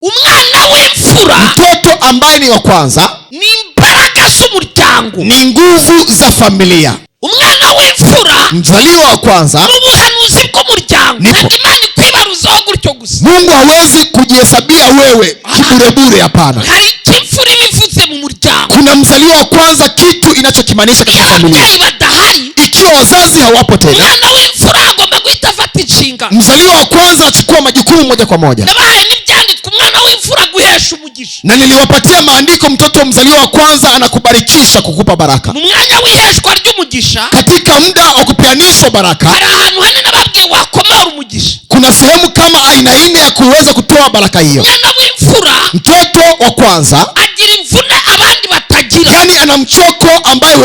umwana w'imfura, mtoto ambaye ni wa kwanza, ni imbaraga z'umuryango, ni nguvu za familia. umwana w'imfura, mzaliwa wa kwanza, n'ubuhanuzi bw'umuryango. Ntabwo Imana ikwibaruzaho gutyo gusa. Mungu hawezi kujihesabia wewe kiburebure, hapana. hari ikimfura ibivuze mu muryango. Kuna mzaliwa wa kwanza, kitu inachokimaanisha katika familia. ababyeyi badahari, ikiwa wazazi hawapo tena, umwana w'imfura agomba guhita afata inshinga. mzaliwa wa kwanza achukua majukumu moja kwa moja. nabahaye n'ibyanditswe umwana w'imfura guhesha umugisha. Na niliwapatia maandiko, mtoto mzaliwa wa kwanza anakubarikisha, kukupa baraka. mu mwanya w'iheshwa ry'umugisha, Katika muda wa kupeanishwa baraka, hari ahantu hane nababwiye wakomora umugisha. kuna sehemu kama aina 4 ya kuweza kutoa baraka hiyo. umwana w'imfura, Mtoto wa kwanza, agira imvune abandi batagira. yani ana mchoko ambaye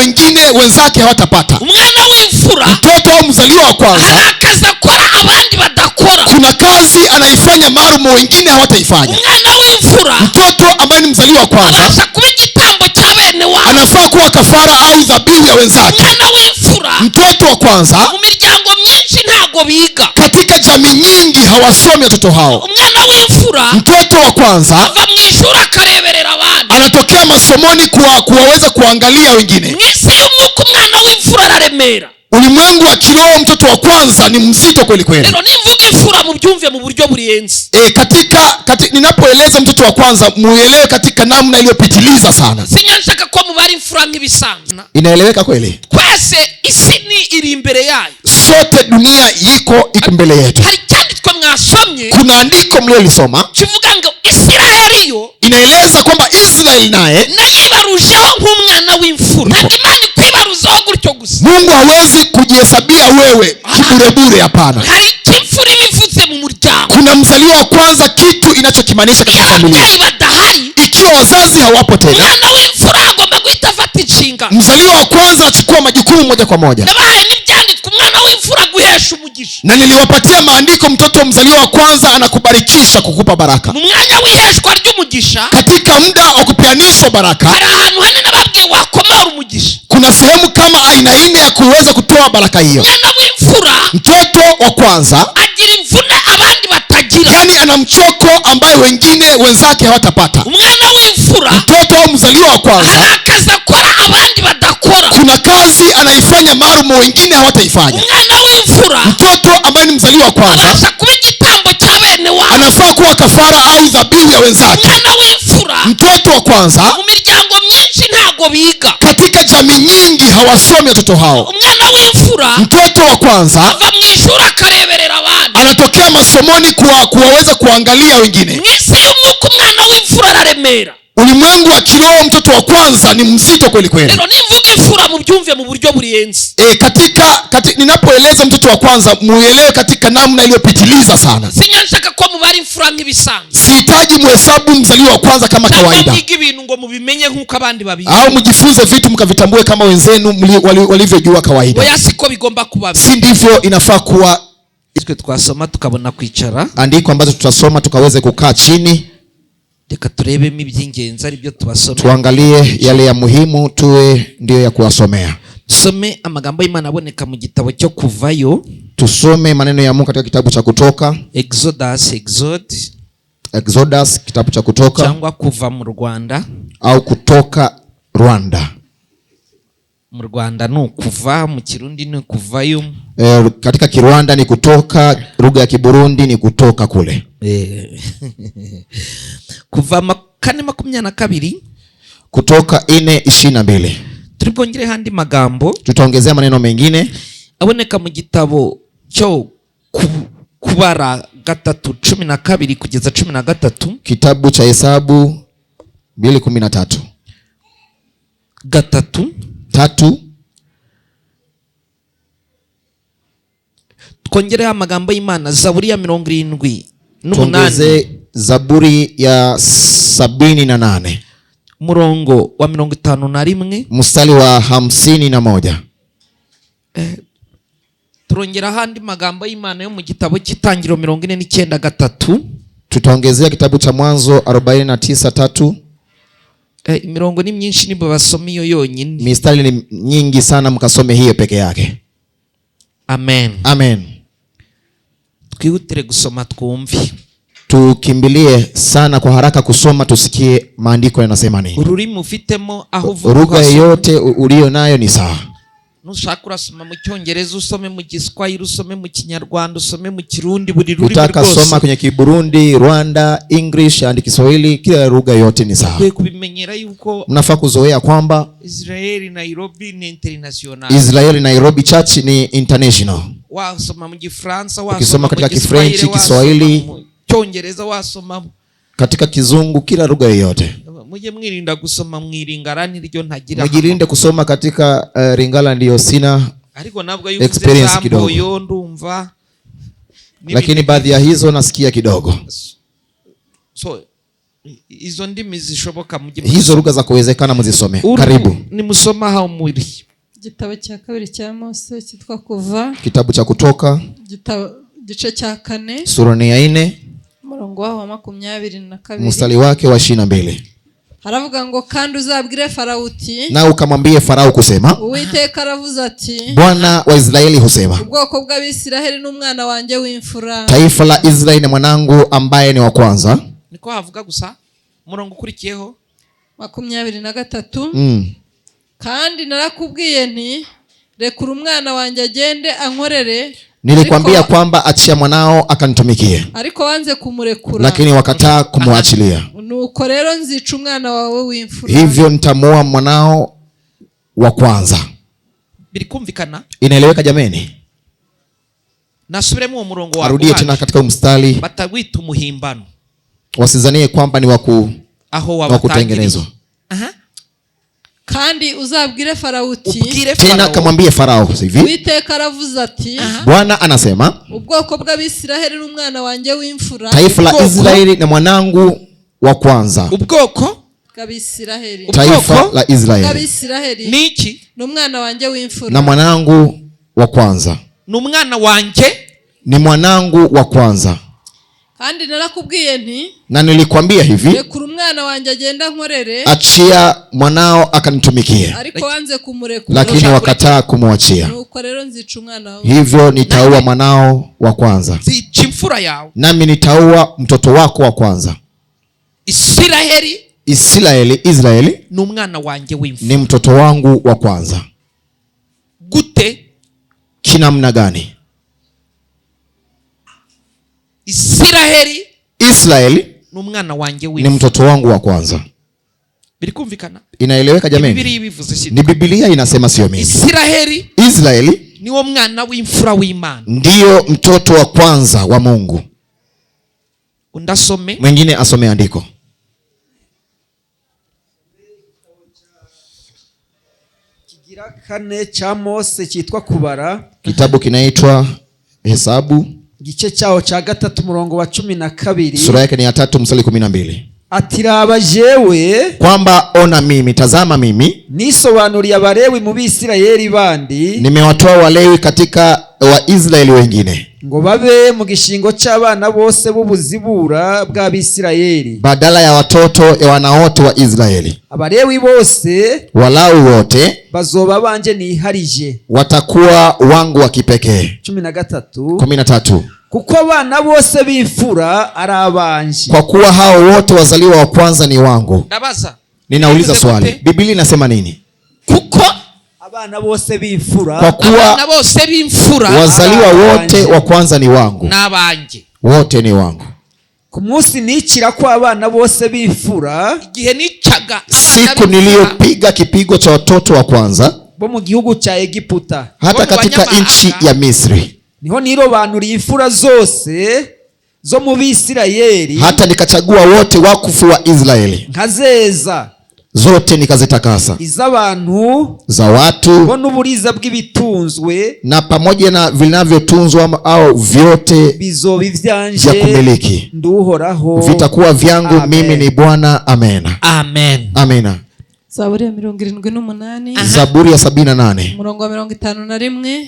wenzake hawatapata. umwana w'imfura, Mtoto au mzaliwa wa kwanza, hari akazi akora abandi badakora. kuna kazi anaifanya maalum wengine hawataifanya. umwana w'imfura, Mtoto ambaye ni mzaliwa wa kwanza abasha kuba igitambo cya bene wabo. anafaa kuwa kafara au dhabihu ya wenzake. umwana w'imfura, Mtoto wa kwanza, mu miryango myinshi ntago biga. katika jamii nyingi hawasomi watoto hao. umwana w'imfura, Mtoto wa kwanza ava mu ishuri akareberera abandi. anatokea masomoni kuwaweza kuangalia wengine. mu isi y'umwuka umwana w'imfura araremera. Ulimwengu wa kiroho, mtoto wa kwanza ni mzito kweli kweli. rero nimvuga imfura mubyumve mu buryo burenze. Ninapoeleza mtoto wa kwanza, muelewe katika namna iliyopitiliza sana. sinyanshaka ko mubara imfura nk'ibisanzwe. Inaeleweka kweli? twese isi ni iri imbere yayo. Sote dunia iko mbele yetu. hari icyanditswe mwasomye, Kuna andiko mliolisoma kivuga ngo Isiraheli yo inaeleza kwamba Israeli naye nayibarujeho nk'umwana w'imfura. ntabwo Imana ikwibaruzaho gutyo gusa. Mungu hawezi kujihesabia wewe kiburebure, hapana. hari ikimfura ibivuze mu muryango. Kuna mzaliwa wa kwanza, kitu inachokimaanisha katika familia. ababyeyi badahari, Ikiwa wazazi hawapo tena, umwana w'imfura agomba guhita afata inshinga. mzaliwa wa kwanza achukua majukumu moja kwa moja. nabahaye n'ibyanditswe umwana w'imfura guhesha umugisha. Na niliwapatia maandiko, mtoto mzaliwa wa kwanza anakubarikisha, kukupa baraka. mu mwanya w'iheshwa ry'umugisha, Katika muda wa kupeanishwa baraka, hari ahantu hane nababwiye wakomora umugisha. kuna sehemu kama aina 4 ya kuweza kutoa baraka hiyo. umwana w'imfura, Mtoto wa kwanza, agira imvune abandi batagira. yani ana mchoko ambaye wenzake hawatapata. umwana w'imfura, Mtoto au mzaliwa wa kwanza, hari akazi akora abandi badakora. kuna kazi anaifanya maalum wengine hawataifanya. umwana w'imfura, Mtoto ambaye ni mzaliwa wa kwanza abasha kuba igitambo cya bene wabo. anafaa kuwa kafara au dhabihu ya wenzake. umwana w'imfura, Mtoto wa kwanza, mu miryango myinshi ntago biga. katika jamii nyingi hawasomi watoto hao. umwana w'imfura, Mtoto wa kwanza ava mu ishuri akareberera abandi. anatokea masomoni kuwaweza kuangalia wengine. mu isi y'umwuka umwana w'imfura araremera. Ulimwengu wa kiroho, mtoto wa kwanza ni mzito kweli kweli. rero nimvuga imfura mubyumve mu buryo burenze. Ninapoeleza mtoto wa kwanza, muelewe katika namna iliyopitiliza sana. sinyanshaka ko mubara imfura nk'ibisanzwe. Sihitaji muhesabu mzaliwa wa kwanza kama kawaida, mwiga ibintu ngo mubimenye nk'uko abandi babizi, au mjifunze vitu mkavitambue kama wenzenu walivyojua kawaida. oya siko bigomba kuba. Si ndivyo inafaa kuwa. twe twasoma tukabona kwicara, Andiko ambazo tutasoma tukaweze kukaa chini, reka turebemo iby'ingenzi ari byo tubasomera. tuangalie yale ya muhimu, tuwe ndio ya kuwasomea. Tusome amagambo y'Imana aboneka mu gitabo cyo Kuvayo. Tusome maneno ya Mungu katika kitabu cha Kutoka, Exodus, kitabu cha Kutoka cyangwa Kuva mu Rwanda, au Kutoka Rwanda. mu Rwanda ni ukuva, mu Kirundi ni kuvayo. Katika Kirwanda ni kutoka, lugha ya Kiburundi ni kutoka kule. Kuva 4:22, Kutoka 4:22. turibongere handi magambo, tutaongezea maneno mengine aboneka mu gitabo cyo Kubara 3:12 kugeza 13. Kitabu cha Hesabu 2:13. 3. Twongereho amagambo y'Imana, Zaburi ya 78. Tuongeze Zaburi ya 78. Murongo wa 51. Mstari wa 51. Turongera handi magambo y'Imana yo mu gitabo cy'Itangiriro 49:3. Tutaongezea kitabu cha Mwanzo 49:3. Mirongo ni myinshi nibo basoma iyo yonyine. Mistari ni nyingi sana, mkasome hiyo peke yake. Amen. Amen. Twihutire gusoma twumve. tukimbilie sana kwa haraka kusoma tusikie maandiko yanasema nini. ururimi ufitemo aho uvuga Lugha yote ulio nayo ni sawa. nushaka urasoma mu Cyongereza, usome mu Giswahili, usome mu Kinyarwanda, usome mu Kirundi, buri rurimi utaka rwose soma kwenye Kiburundi, Rwanda, English and Kiswahili, kila lugha yote ni sawa. kubimenyera yuko Mnafaa kuzoea kwamba Israeli Nairobi ni international. Israeli Nairobi Church ni international. Wasoma mu Gifaransa, Ukisoma katika Kifrenchi, Kiswahili, Cyongereza, wasoma katika Kizungu, kila lugha yote. muje mwirinda gusoma mw'iringara niryo ntagira. Mjilinde kusoma katika Lingala, ndio sina ariko nabwo experience kidogo, yo ndumva, lakini baadhi ya hizo nasikia kidogo. So hizo ndimi zishoboka muje hizo lugha za kuwezekana mzisome. Karibu. Ni musoma hao muri Igitabo cya kabiri cya Mose cyitwa Kuva, kitabu cha Kutoka, gice cya 4, sura ya 4, umurongo wa 22, mstari wake wa 22. haravuga ngo kandi uzabwire Farao uti, na ukamwambie Farao kusema, Uwiteka aravuze ati, Bwana wa Israeli husema, ubwoko bw'Abisiraheli n'umwana wanjye w'imfura, taifa la Israeli ni mwanangu ambaye ni wa kwanza. niko havuga gusa umurongo ukurikiyeho 23. Kandi narakubwiye nti rekura umwana wanjye agende ankorere, nilikwambia kwamba achia mwanao akanitumikie, ariko wanze kumurekura, lakini wakataa kumwachilia. nuko rero nzica umwana wawe w'imfura, hivyo nitamuua mwanao wa kwanza. birikumvikana? Inaeleweka jameni? Nasubiremo uwo murongo wa arudie tena katika mstari, batagwita umuhimbano, wasizanie kwamba ni wa kutengenezwa. kandi uzabwire Farao uti, tena kamwambie Farao hivi, Uwiteka aravuze ati, Bwana anasema, ubwoko bw'Abisiraheli n'umwana wanjye w'imfura, taifa la Israeli na mwanangu wa kwanza. ubwoko bw'Abisiraheli, taifa la Israeli bw'Abisiraheli niki? n'umwana wanjye w'imfura, na mwanangu wa kwanza, n'umwana wanje, ni mwanangu wa kwanza. kandi narakubwiye nti, na nilikwambia hivi, rekura umwana wanjye agenda nkorere, achia mwanao akanitumikie, ariko wanze kumurekura, lakini wakataa kumwachia. nuko rero nzica umwana wawe, hivyo nitaua mwanao wa kwanza, zica imfura yawe, nami nitaua mtoto wako wa kwanza. Israeli n'umwana wanje w'imfura, ni mtoto wangu wa kwanza. gute? Kinamna gani? Israeli n'umwana wanje ni w'imfura, mtoto wangu wa kwanza. birikumvikana? Inaeleweka jameni? Biblia ibivuze si ni Biblia inasema, sio mimi. Israeli niwo mwana w'imfura w'Imana, ndio mtoto wa kwanza wa Mungu. undasome mwingine asome andiko. Kigira 4 cha Mose cyitwa Kubara, kitabu kinaitwa Hesabu, gice cyaho cya 3 umurongo wa 12, sura yake ni ya 3 mstari 12. ati raba jewe, kwamba ona mimi, tazama mimi nisobanuriye Abalewi mu Bisirayeli bandi, nimewatoa Walewi katika Waisraeli wengine, ngo babe mu gishingo cy'abana bose b'ubuzibura bwa Bisirayeli, badala ya watoto ya wanaote wa Israeli. Abalewi bose, Walawi wote bazoba banje niharije, watakuwa wangu wa kipekee. 13. Kuko abana bose b'imfura ari abanje, kwa kuwa hao wote wazaliwa wa kwanza ni wangu. ndabaza, ninauliza swali, Biblia inasema nini? kuko abana bose b'imfura, kwa kuwa abana bose b'imfura wazaliwa wote wa kwanza ni wangu, n'abanje, wote ni wangu. ku munsi nicira ko abana bose b'imfura, igihe nicaga siku niliyopiga kipigo cha watoto wa kwanza bo mu gihugu cha Egiputa, hata katika nchi ya Misri, niho nirobanuriye imfura zose zo mu Bisirayeli, hata nikachagua wote wakufu wa Israeli, nkazeza zote nikazitakasa, iz'abantu za watu bo n'uburiza bw'ibitunzwe, na pamoja na vinavyotunzwa au vyote bizoba ivyanje vya kumiliki, nduhoraho, vitakuwa vyangu. Amen. Mimi ni Bwana. Amena. amen. Amena. Zaburi ya 78, Zaburi ya 78 umurongo wa 51,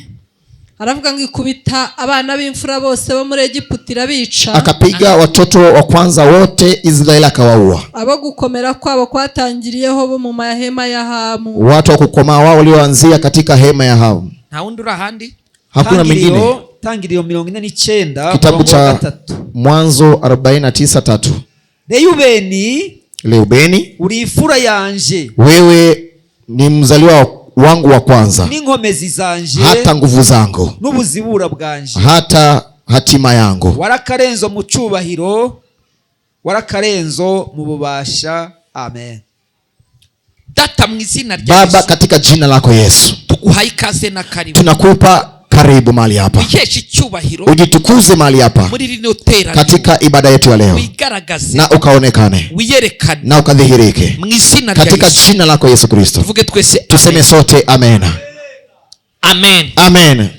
aravuga ngo ikubita abana b'imfura bose bo muri Egiputa irabica, akapiga watoto wa kwanza wote Israeli akawaua. abo gukomera kwabo kwatangiriyeho bo mu mahema ya Hamu, watu wa kukomaa wao walioanzia katika hema ya Hamu, nta wundi uri ahandi, hakuna Tangiriro mwingine. Tangiriro 49 Kitabu cha 3. Mwanzo 49:3. Reubeni, uri imfura yanje, wewe ni mzaliwa wangu wa kwanza, n'inkomezi zanje, hata nguvu zangu, n'ubuzibura bwanje, hata hatima yangu. Warakarenzo mu cyubahiro, warakarenzo mu bubasha. Amen. Data mu izina rya Baba, Yesu, katika jina lako Yesu, tuguhaye ikaze na karibu. tunakupa karibu mahali hapa, Ikesha icyubahiro, ujitukuze mahali hapa muri rino teraniro, katika ibada yetu ya leo, wigaragaze na ukaonekane wiyerekane na ukadhihirike mu izina rya katika Yesu. jina lako Yesu Kristo. Tuvuge twese Tuseme sote amen. amen. Amen.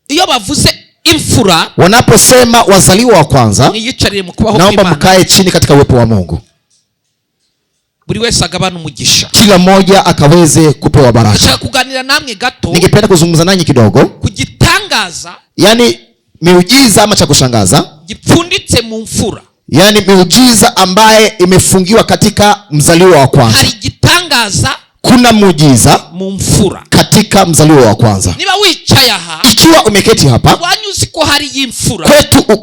Iyo bavuze imfura, Wanaposema wazaliwa wa kwanza, niyicarire mu kubaho naomba kw'Imana. mkae chini katika uwepo wa Mungu, Buri wese agabana umugisha. kila mmoja akaweze kupewa baraka. Nashaka kuganira namwe gato Ningependa kuzungumza nanyi kidogo, kugitangaza yani miujiza ama cha kushangaza, gipfunditse mu mfura. yani miujiza ambaye imefungiwa katika mzaliwa wa kwanza. Hari igitangaza Kuna muujiza mu mfura. katika mzaliwa wa kwanza. Niba wicaye aha, Ikiwa umeketi hapa wanyuzi ko hari y'imfura,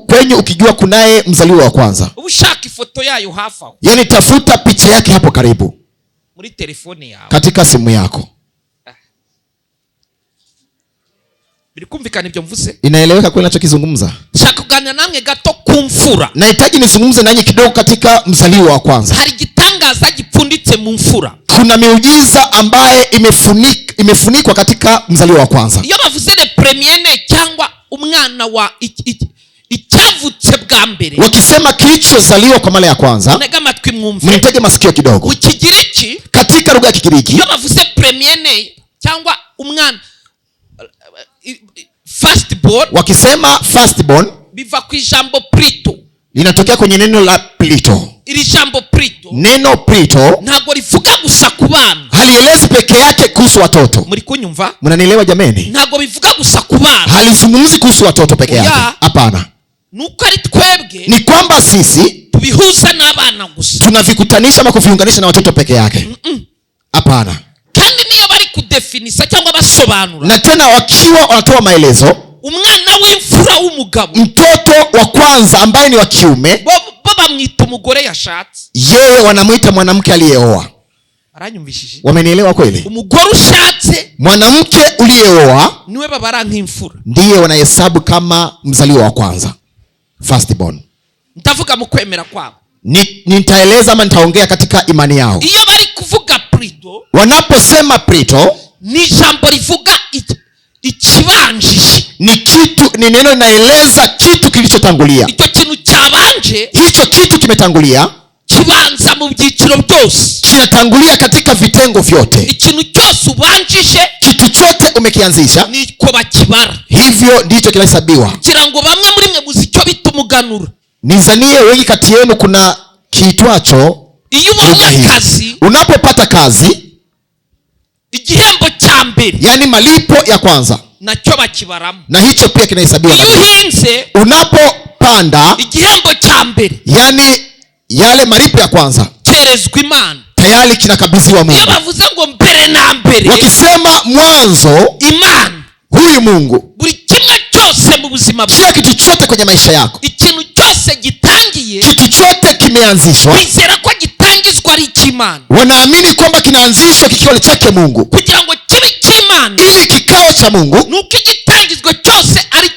kwenyu ukijua kunaye mzaliwa wa kwanza, uba ushaka ifoto yayo hafi aho yani tafuta picha yake hapo karibu muri telefone yawe. katika simu yako. Biri kumvikana ibyo mvuze? Inaeleweka kweli ninachokizungumza? Nshaka kuganira namwe gato ku mfura. Nahitaji nizungumze nanyi kidogo katika mzaliwa wa kwanza. Hari igitangaza gipfunditse mu mfura. Kuna miujiza ambaye imefunikwa katika mzaliwa wa kwanza. Iyo bavuze le premier ne cyangwa umwana wa icyavutse bwa mbere, Wakisema kilichozaliwa kwa mara ya kwanza, nega amatwi mwumve, mnitege masikio kidogo. mu Kigiriki Katika lugha ya Kigiriki, iyo bavuze premier ne cyangwa umwana firstborn, wakisema firstborn, biva ku ijambo prito. linatokea kwenye neno la plito. Iri jambo prito Neno plito ntabwo rivuga gusa ku bana. halielezi peke yake kuhusu watoto. Muri kunyumva? Mnanielewa jameni? Ntabwo bivuga gusa ku bana, Halizungumzi kuhusu watoto peke yake. Oya. Hapana. nuko ari twebwe Ni kwamba sisi tubihuza n'abana gusa. tunavikutanisha ama kuviunganisha na watoto peke yake. Hapana. Kandi niyo bari kudefinisa cyangwa basobanura, Na tena wakiwa wanatoa maelezo, umwana w'imfura w'umugabo, mtoto wa kwanza ambaye ni wa kiume, bo bamwita umugore yashatse. yeye wanamwita mwanamke aliyeoa. Aranyumvishije? Wamenielewa kweli? Umugore ushatse Mwanamke uliyeoa niwe babara nk'imfura. ndiye wanahesabu kama mzaliwa wa kwanza, firstborn. Ndavuga mu kwemera kwabo. Nitaeleza ama nitaongea katika imani yao. Iyo bari kuvuga prito, Wanaposema prito, ni ijambo rivuga ikibanjije. ni neno linaeleza kitu kilichotangulia. Icyo kintu cyabanje, Hicho kitu kimetangulia, kibanza mu byiciro byose. kinatangulia katika vitengo vyote. Ikintu cyose ubanjije, Kitu chote umekianzisha, niko bakibara. hivyo ndicho kinahesabiwa. Kugira ngo bamwe muri mwe muzi icyo bita umuganura. Nizanie wengi kati yenu kuna kiitwacho Iyo ubonye akazi, unapopata kazi, igihembo cya mbere, yani malipo ya kwanza, nacyo bakibaramo. na hicho pia kinahesabiwa. Iyo uhinze, Unapopanda, igihembo cya mbere yani yale malipo ya kwanza cyerezwa Imana. tayari kinakabidhiwa Iyo Mungu. bavuze ngo mbere na mbere, Wakisema mwanzo, Imana, huyu Mungu, buri kimwe cyose mu buzima bwawe, kila kitu chote kwenye maisha yako, ikintu cyose gitangiye, kitu chote kimeanzishwa, wizera ko gitangizwa ari icy'Imana, wanaamini kwamba kinaanzishwa kikiwa ni chake Mungu, kugira ngo kibe icy'Imana. ili kikao cha Mungu Nuko igitangizwa cyose ari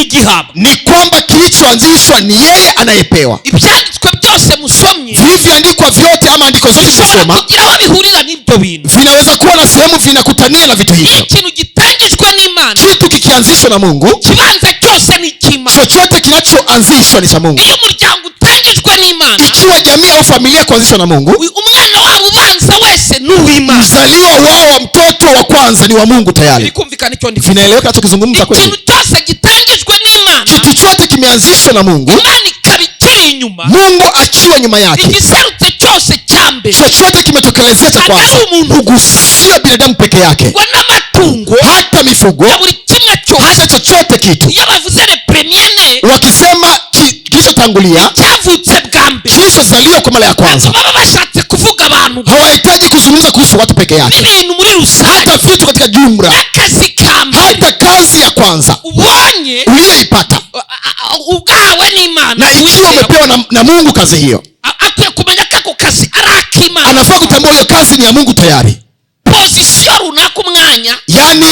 igihabwa. ni kwamba kilichoanzishwa ni yeye anayepewa. Ibyanditswe byose musomye Vilivyoandikwa vyote ama andiko zote bishobora kusoma kugira aho bihurira n'ibyo bintu. vinaweza kuwa na sehemu vinakutania na vitu hivyo. Ikintu gitangijwe n'Imana, Kitu kikianzishwa na Mungu, kibanza cyose ni icy'Imana. chochote kinachoanzishwa ni cha Mungu. Iyo umuryango utangijwe n'Imana, Ikiwa jamii au familia kuanzishwa na Mungu, umwana wabo ubanza wese ni uw'Imana. mzaliwa wao wa mtoto wa kwanza ni wa Mungu tayari. Bikumvikana icyo ndi. Vinaeleweka nachokizungumza kweli? Ikintu cyose gitangijwe n'Imana, Kitu chote kimeanzishwa na Mungu, Imana ikaba ikiri inyuma. Mungu akiwa nyuma yake. Igiserutse cyose cya mbere, Chochote kimetokelezea cha kwanza, hugusia binadamu peke yake, ngo n'amatungo, hata mifugo, na buri kimwe cyose. hata chochote kitu. Iyo bavuze le premier ne, Wakisema kilichotangulia, cyavutse bwa mbere, kilichozaliwa kwa mara ya kwanza, baba bashatse kuvuga abantu hawahitaji kuzungumza kuhusu watu peke yake, n'ibintu muri rusange, hata vitu katika jumla, n'akazi ka mbere, hata kazi maamuzi ya kwanza ubonye uliyoipata, ubwawe n'Imana, na ikiwa umepewa na Mungu kazi hiyo, akwiye kumenya ko ako kazi ari ak'Imana. anafaa kutambua hiyo kazi ni ya Mungu tayari. Position runaka, umwanya, yani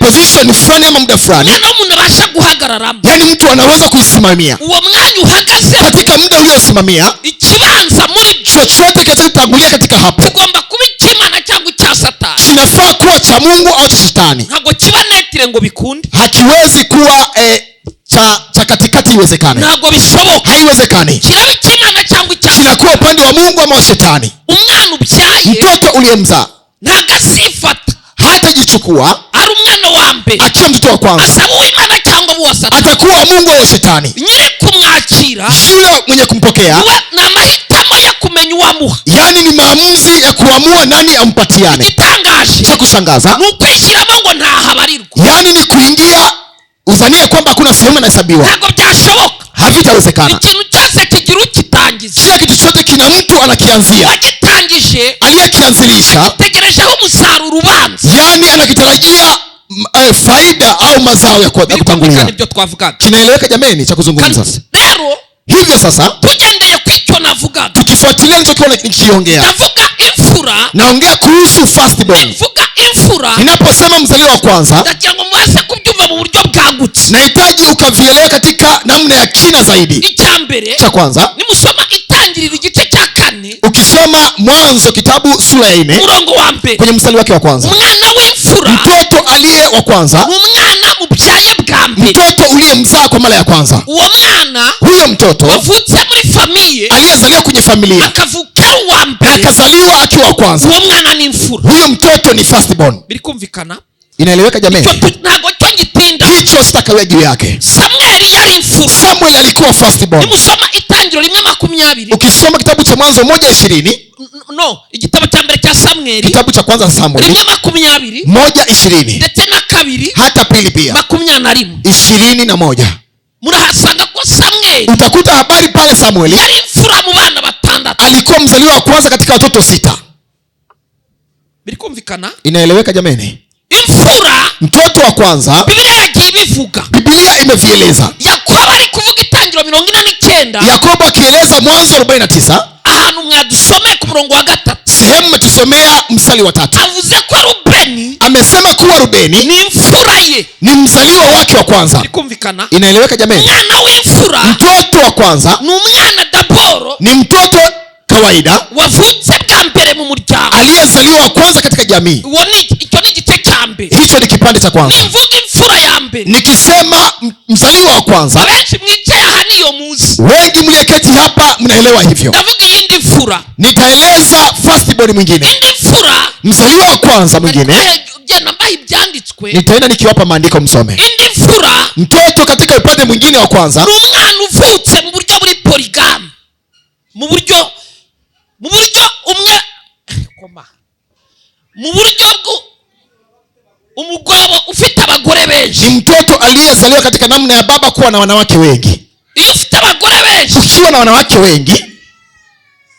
position fulani ama muda fulani, umwana w'umuntu abasha guhagararamo, yani mtu anaweza kuisimamia. uwo mwanya uhagaze Katika muda uliosimamia, ikibanza muri chochote kinachotangulia katika hapo kigomba kuba icy'Imana cyangwa icya Satani. kinafaa kuwa cha Mungu au cha Shetani. Ntabwo kiba netire ngo bikunde, Hakiwezi kuwa cha katikati. Iwezekane? ntabwo bishoboka. Haiwezekani. kiraba icy'Imana cyangwa icya Kinakuwa upande wa Mungu ama wa Shetani. umwana ubyaye Mtoto uliyemzaa ntabwo azifata hatajichukua ari umwana wa mbere akiwa mtoto wa kwanza, asaba uw'Imana cyangwa uwa Satani. atakuwa wa Mungu au wa Shetani. nyiri kumwakira Yule mwenye kumpokea, ni amahitamo ya kumenya uwamuha. yani ni maamuzi ya kuamua nani ampatiane. igitangaje Cha kushangaza, ni ukwishyiramo ngo ntahabarirwa. yani ni kuingia uzanie kwamba kuna sehemu inahesabiwa. ntabwo byashoboka. Havitawezekana. ikintu cyose kigira ukitangiza. Kila kitu chote kina mtu anakianzia. uwagitangije Aliyekianzilisha tegerejeho umusaruro ubanza. yani anakitarajia faida au mazao ya kutangulia. nibyo twavugaga. Kinaeleweka jameni cha kuzungumza? Rero Hivyo sasa, tugendeye ku icyo navugaga, tukifuatilia nilichokuwa nikiongea, ndavuga imfura. naongea kuhusu firstborn. mvuga imfura, Ninaposema mzaliwa wa kwanza, ndagira ngo muweze kubyumva mu buryo bwagutse. nahitaji ukavielewa katika namna ya kina zaidi. icya mbere, Cha kwanza, nimusoma Itangiriro igice cya 4 ukisoma Mwanzo kitabu sura ya 4 umurongo wa mbere, kwenye mstari wake wa kwanza, umwana w'imfura mtoto aliye wa kwanza, ni umwana mubyaye bwa mbere. mtoto uliyemzaa kwa mara ya kwanza. uwo mwana Huyo mtoto wavutse muri famiye, aliyezaliwa kwenye familia akavuka uwa na mbere, akazaliwa akiwa wa kwanza, uwo mwana ni imfura. huyo mtoto ni firstborn. biri kumvikana? Inaeleweka jameni? ntabwo cyo ngitinda. Hicho sitakawia juu yake. Samweli yari imfura. Samuel alikuwa firstborn. nimusoma Itangiriro 1:20, Ukisoma kitabu cha Mwanzo 1:20, igitabo cya mbere cya Samweli kitabu cha kwanza Samuel 1:20 1:20 ndetse na 2 hata pili pia 21, 21, murahasanga ko Samweli utakuta habari pale. Samueli yari imfura mu bana batandatu. alikuwa mzaliwa wa kwanza katika watoto 6. biri kumvikana? Inaeleweka jameni? Imfura, Mtoto wa kwanza Biblia yagiye ibivuga. Biblia imevieleza. Yakobo ari kuvuga Itangiriro 49, Yakobo akieleza Mwanzo 49, ahantu mwadusomeye ku murongo wa 3, sehemu umetusomea mstari wa 3, avuze ko Rubeni amesema kuwa Rubeni ni imfura ye. ni mzaliwa wake wa kwanza. biri kumvikana? Inaeleweka jameni? umwana w'imfura Mtoto wa kwanza ni umwana daboro ni mtoto kawaida wavutse bwa mbere mu muryango. aliyezaliwa wa kwanza katika jamii. icyo ni igice cya mbere. Hicho ni kipande cha kwanza. nimvuga imfura ya mbere, Nikisema mzaliwa wa kwanza, abenshi mwicaye aha niyo muzi. wengi mliyeketi hapa mnaelewa hivyo. ndavuga iyindi mfura. Nitaeleza firstborn mwingine, indi mfura, mzaliwa wa kwanza mwingine. genda mbaye ibyanditswe. Nitaenda nikiwapa maandiko msome. indi mfura Mtoto katika upande mwingine wa kwanza ni umwana uvutse mu buryo buri polygamy, mu buryo umwe mu buryo umugabo ufite abagore benshi. ni mtoto aliyezaliwa katika namna ya baba kuwa na wanawake wengi. iyo ufite abagore benshi, Ukiwa na wanawake wengi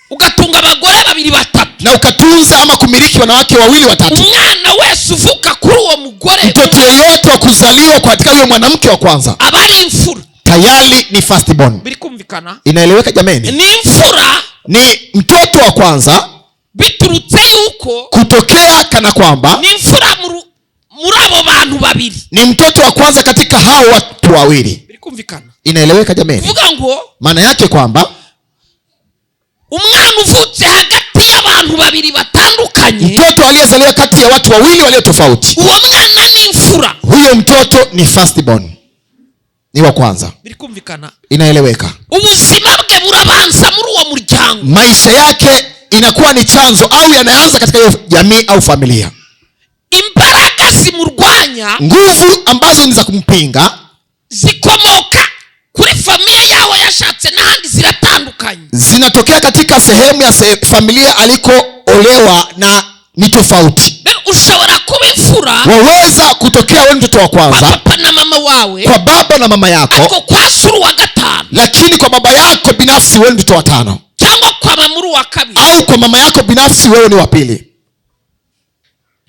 ugatunga abagore 2 3, na ukatunza ama kumiliki wanawake 2 watatu, umwana wese uvuka kuri uwo mugore, mtoto yeyote wa kuzaliwa katika huyo mwanamke wa kwanza aba ari imfura. tayari ni firstborn. biri kumvikana? Inaeleweka jameni? ni imfura Ni mtoto wa kwanza biturutse yuko kutokea kana kwamba ni imfura muri abo bantu babiri. ni mtoto wa kwanza katika hao watu wawili. biri kumvikana? Inaeleweka jameni? kuvuga ngo Maana yake kwamba umwana uvutse hagati y'abantu babiri batandukanye, mtoto aliyezaliwa kati ya watu wawili walio tofauti, uwo mwana ni imfura. huyo mtoto ni firstborn, ni wa kwanza. biri kumvikana? Inaeleweka? ubuzima bwe burabanza muri uwo muryango. Maisha yake inakuwa ni chanzo au yanaanza katika hiyo jamii au familia. imbaraga zimurwanya, Nguvu ambazo ni za kumpinga zikomoka kuri famiye yawe yashatse n'ahandi ziratandukanye. zinatokea katika sehemu ya familia alikoolewa na ni tofauti. ushobora kuba imfura Waweza kutokea wewe mtoto wa kwa kwanza papa na mama wawe, kwa baba na mama yako, ariko kwa suru wa gatanu, lakini kwa baba yako binafsi wewe mtoto wa 5, cyangwa kwa mamuru wa kabiri. au kwa mama yako binafsi wewe ni wa 2.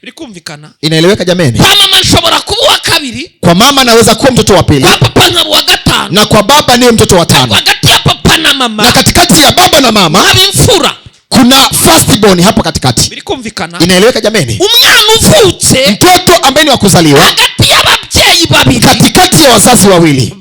biri kumvikana? Inaeleweka jameni? kwa mama nshobora kuba wa kabiri, kabiri, kwa mama naweza kuwa mtoto wa pili, kwa papa nkaba uwa gatanu, na kwa baba niwe mtoto wa tano, hagati ya papa na mama, na katikati ya baba na mama haba imfura. kuna firstborn hapo katikati. Birikumvikana? Inaeleweka jameni? Umwana uvutse, mtoto ambaye ni wa kuzaliwa hagati y'ababyeyi babiri, katikati ya wazazi wawili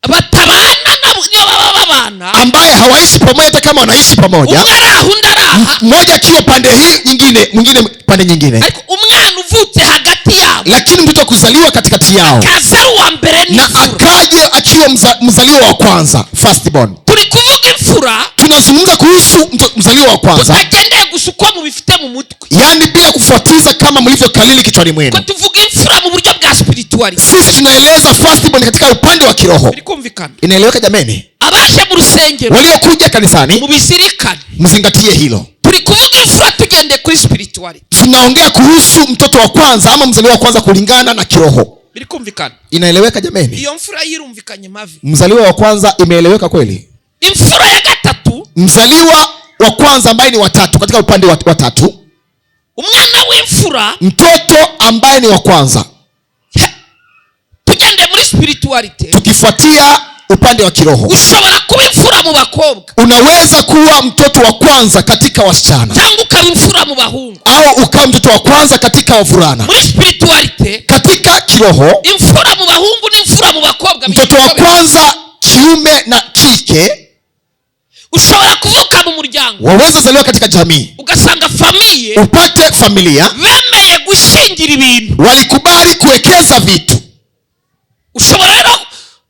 batabana nabo baba babana, ambaye hawaishi pamoja, hata kama wanaishi pamoja, umwe araha undi araha, mmoja akiwa pande hii nyingine, mwingine pande nyingine, ariko umwana uvutse hagati yabo, lakini mtoto kuzaliwa katikati yao, kaza uwa mbere ni na imfura. akaje akiwa mzaliwa wa kwanza, firstborn. Turi kuvuga imfura, tunazungumza kuhusu mzaliwa wa kwanza, tutagendeye gusa uko mubifite mu mutwe, yani bila kufuatiza kama mlivyokalili kichwani mwenu. ko tuvuga imfura mu buryo bwa spirituality. Sisi tunaeleza firstborn katika upande wa kiroho. Birikumvikana? Inaeleweka jameni? Abaje mu rusengero, Waliokuja kanisani mubizirikane, mzingatie hilo. turi kuvuga imfura tugendeye kuri spirituality. Tunaongea kuhusu mtoto wa kwanza ama mzaliwa wa kwanza kulingana na kiroho. Birikumvikana? Inaeleweka jameni? Iyo mfura yirumvikanye mavi. Mzaliwa wa kwanza imeeleweka kweli? Imfura ya gatatu, Mzaliwa wa kwanza ambaye ni watatu katika upande wa tatu, umwana w'imfura, mtoto ambaye ni wa kwanza, tugende muri spirituality, tukifuatia upande wa kiroho. ushobora kuba imfura mu bakobwa, Unaweza kuwa mtoto wa kwanza katika wasichana, cyangwa ukaba imfura mu bahungu. au ukawa mtoto wa kwanza katika wavulana. Muri spirituality, Katika kiroho, imfura mu bahungu n'imfura mu bakobwa, mtoto wa kwanza kiume na kike ushobora kuvuka mu muryango, waweza zaliwa katika jamii, ugasanga famiye upate familia bemeye gushingira ibintu, walikubali kuwekeza vitu, ushobora rero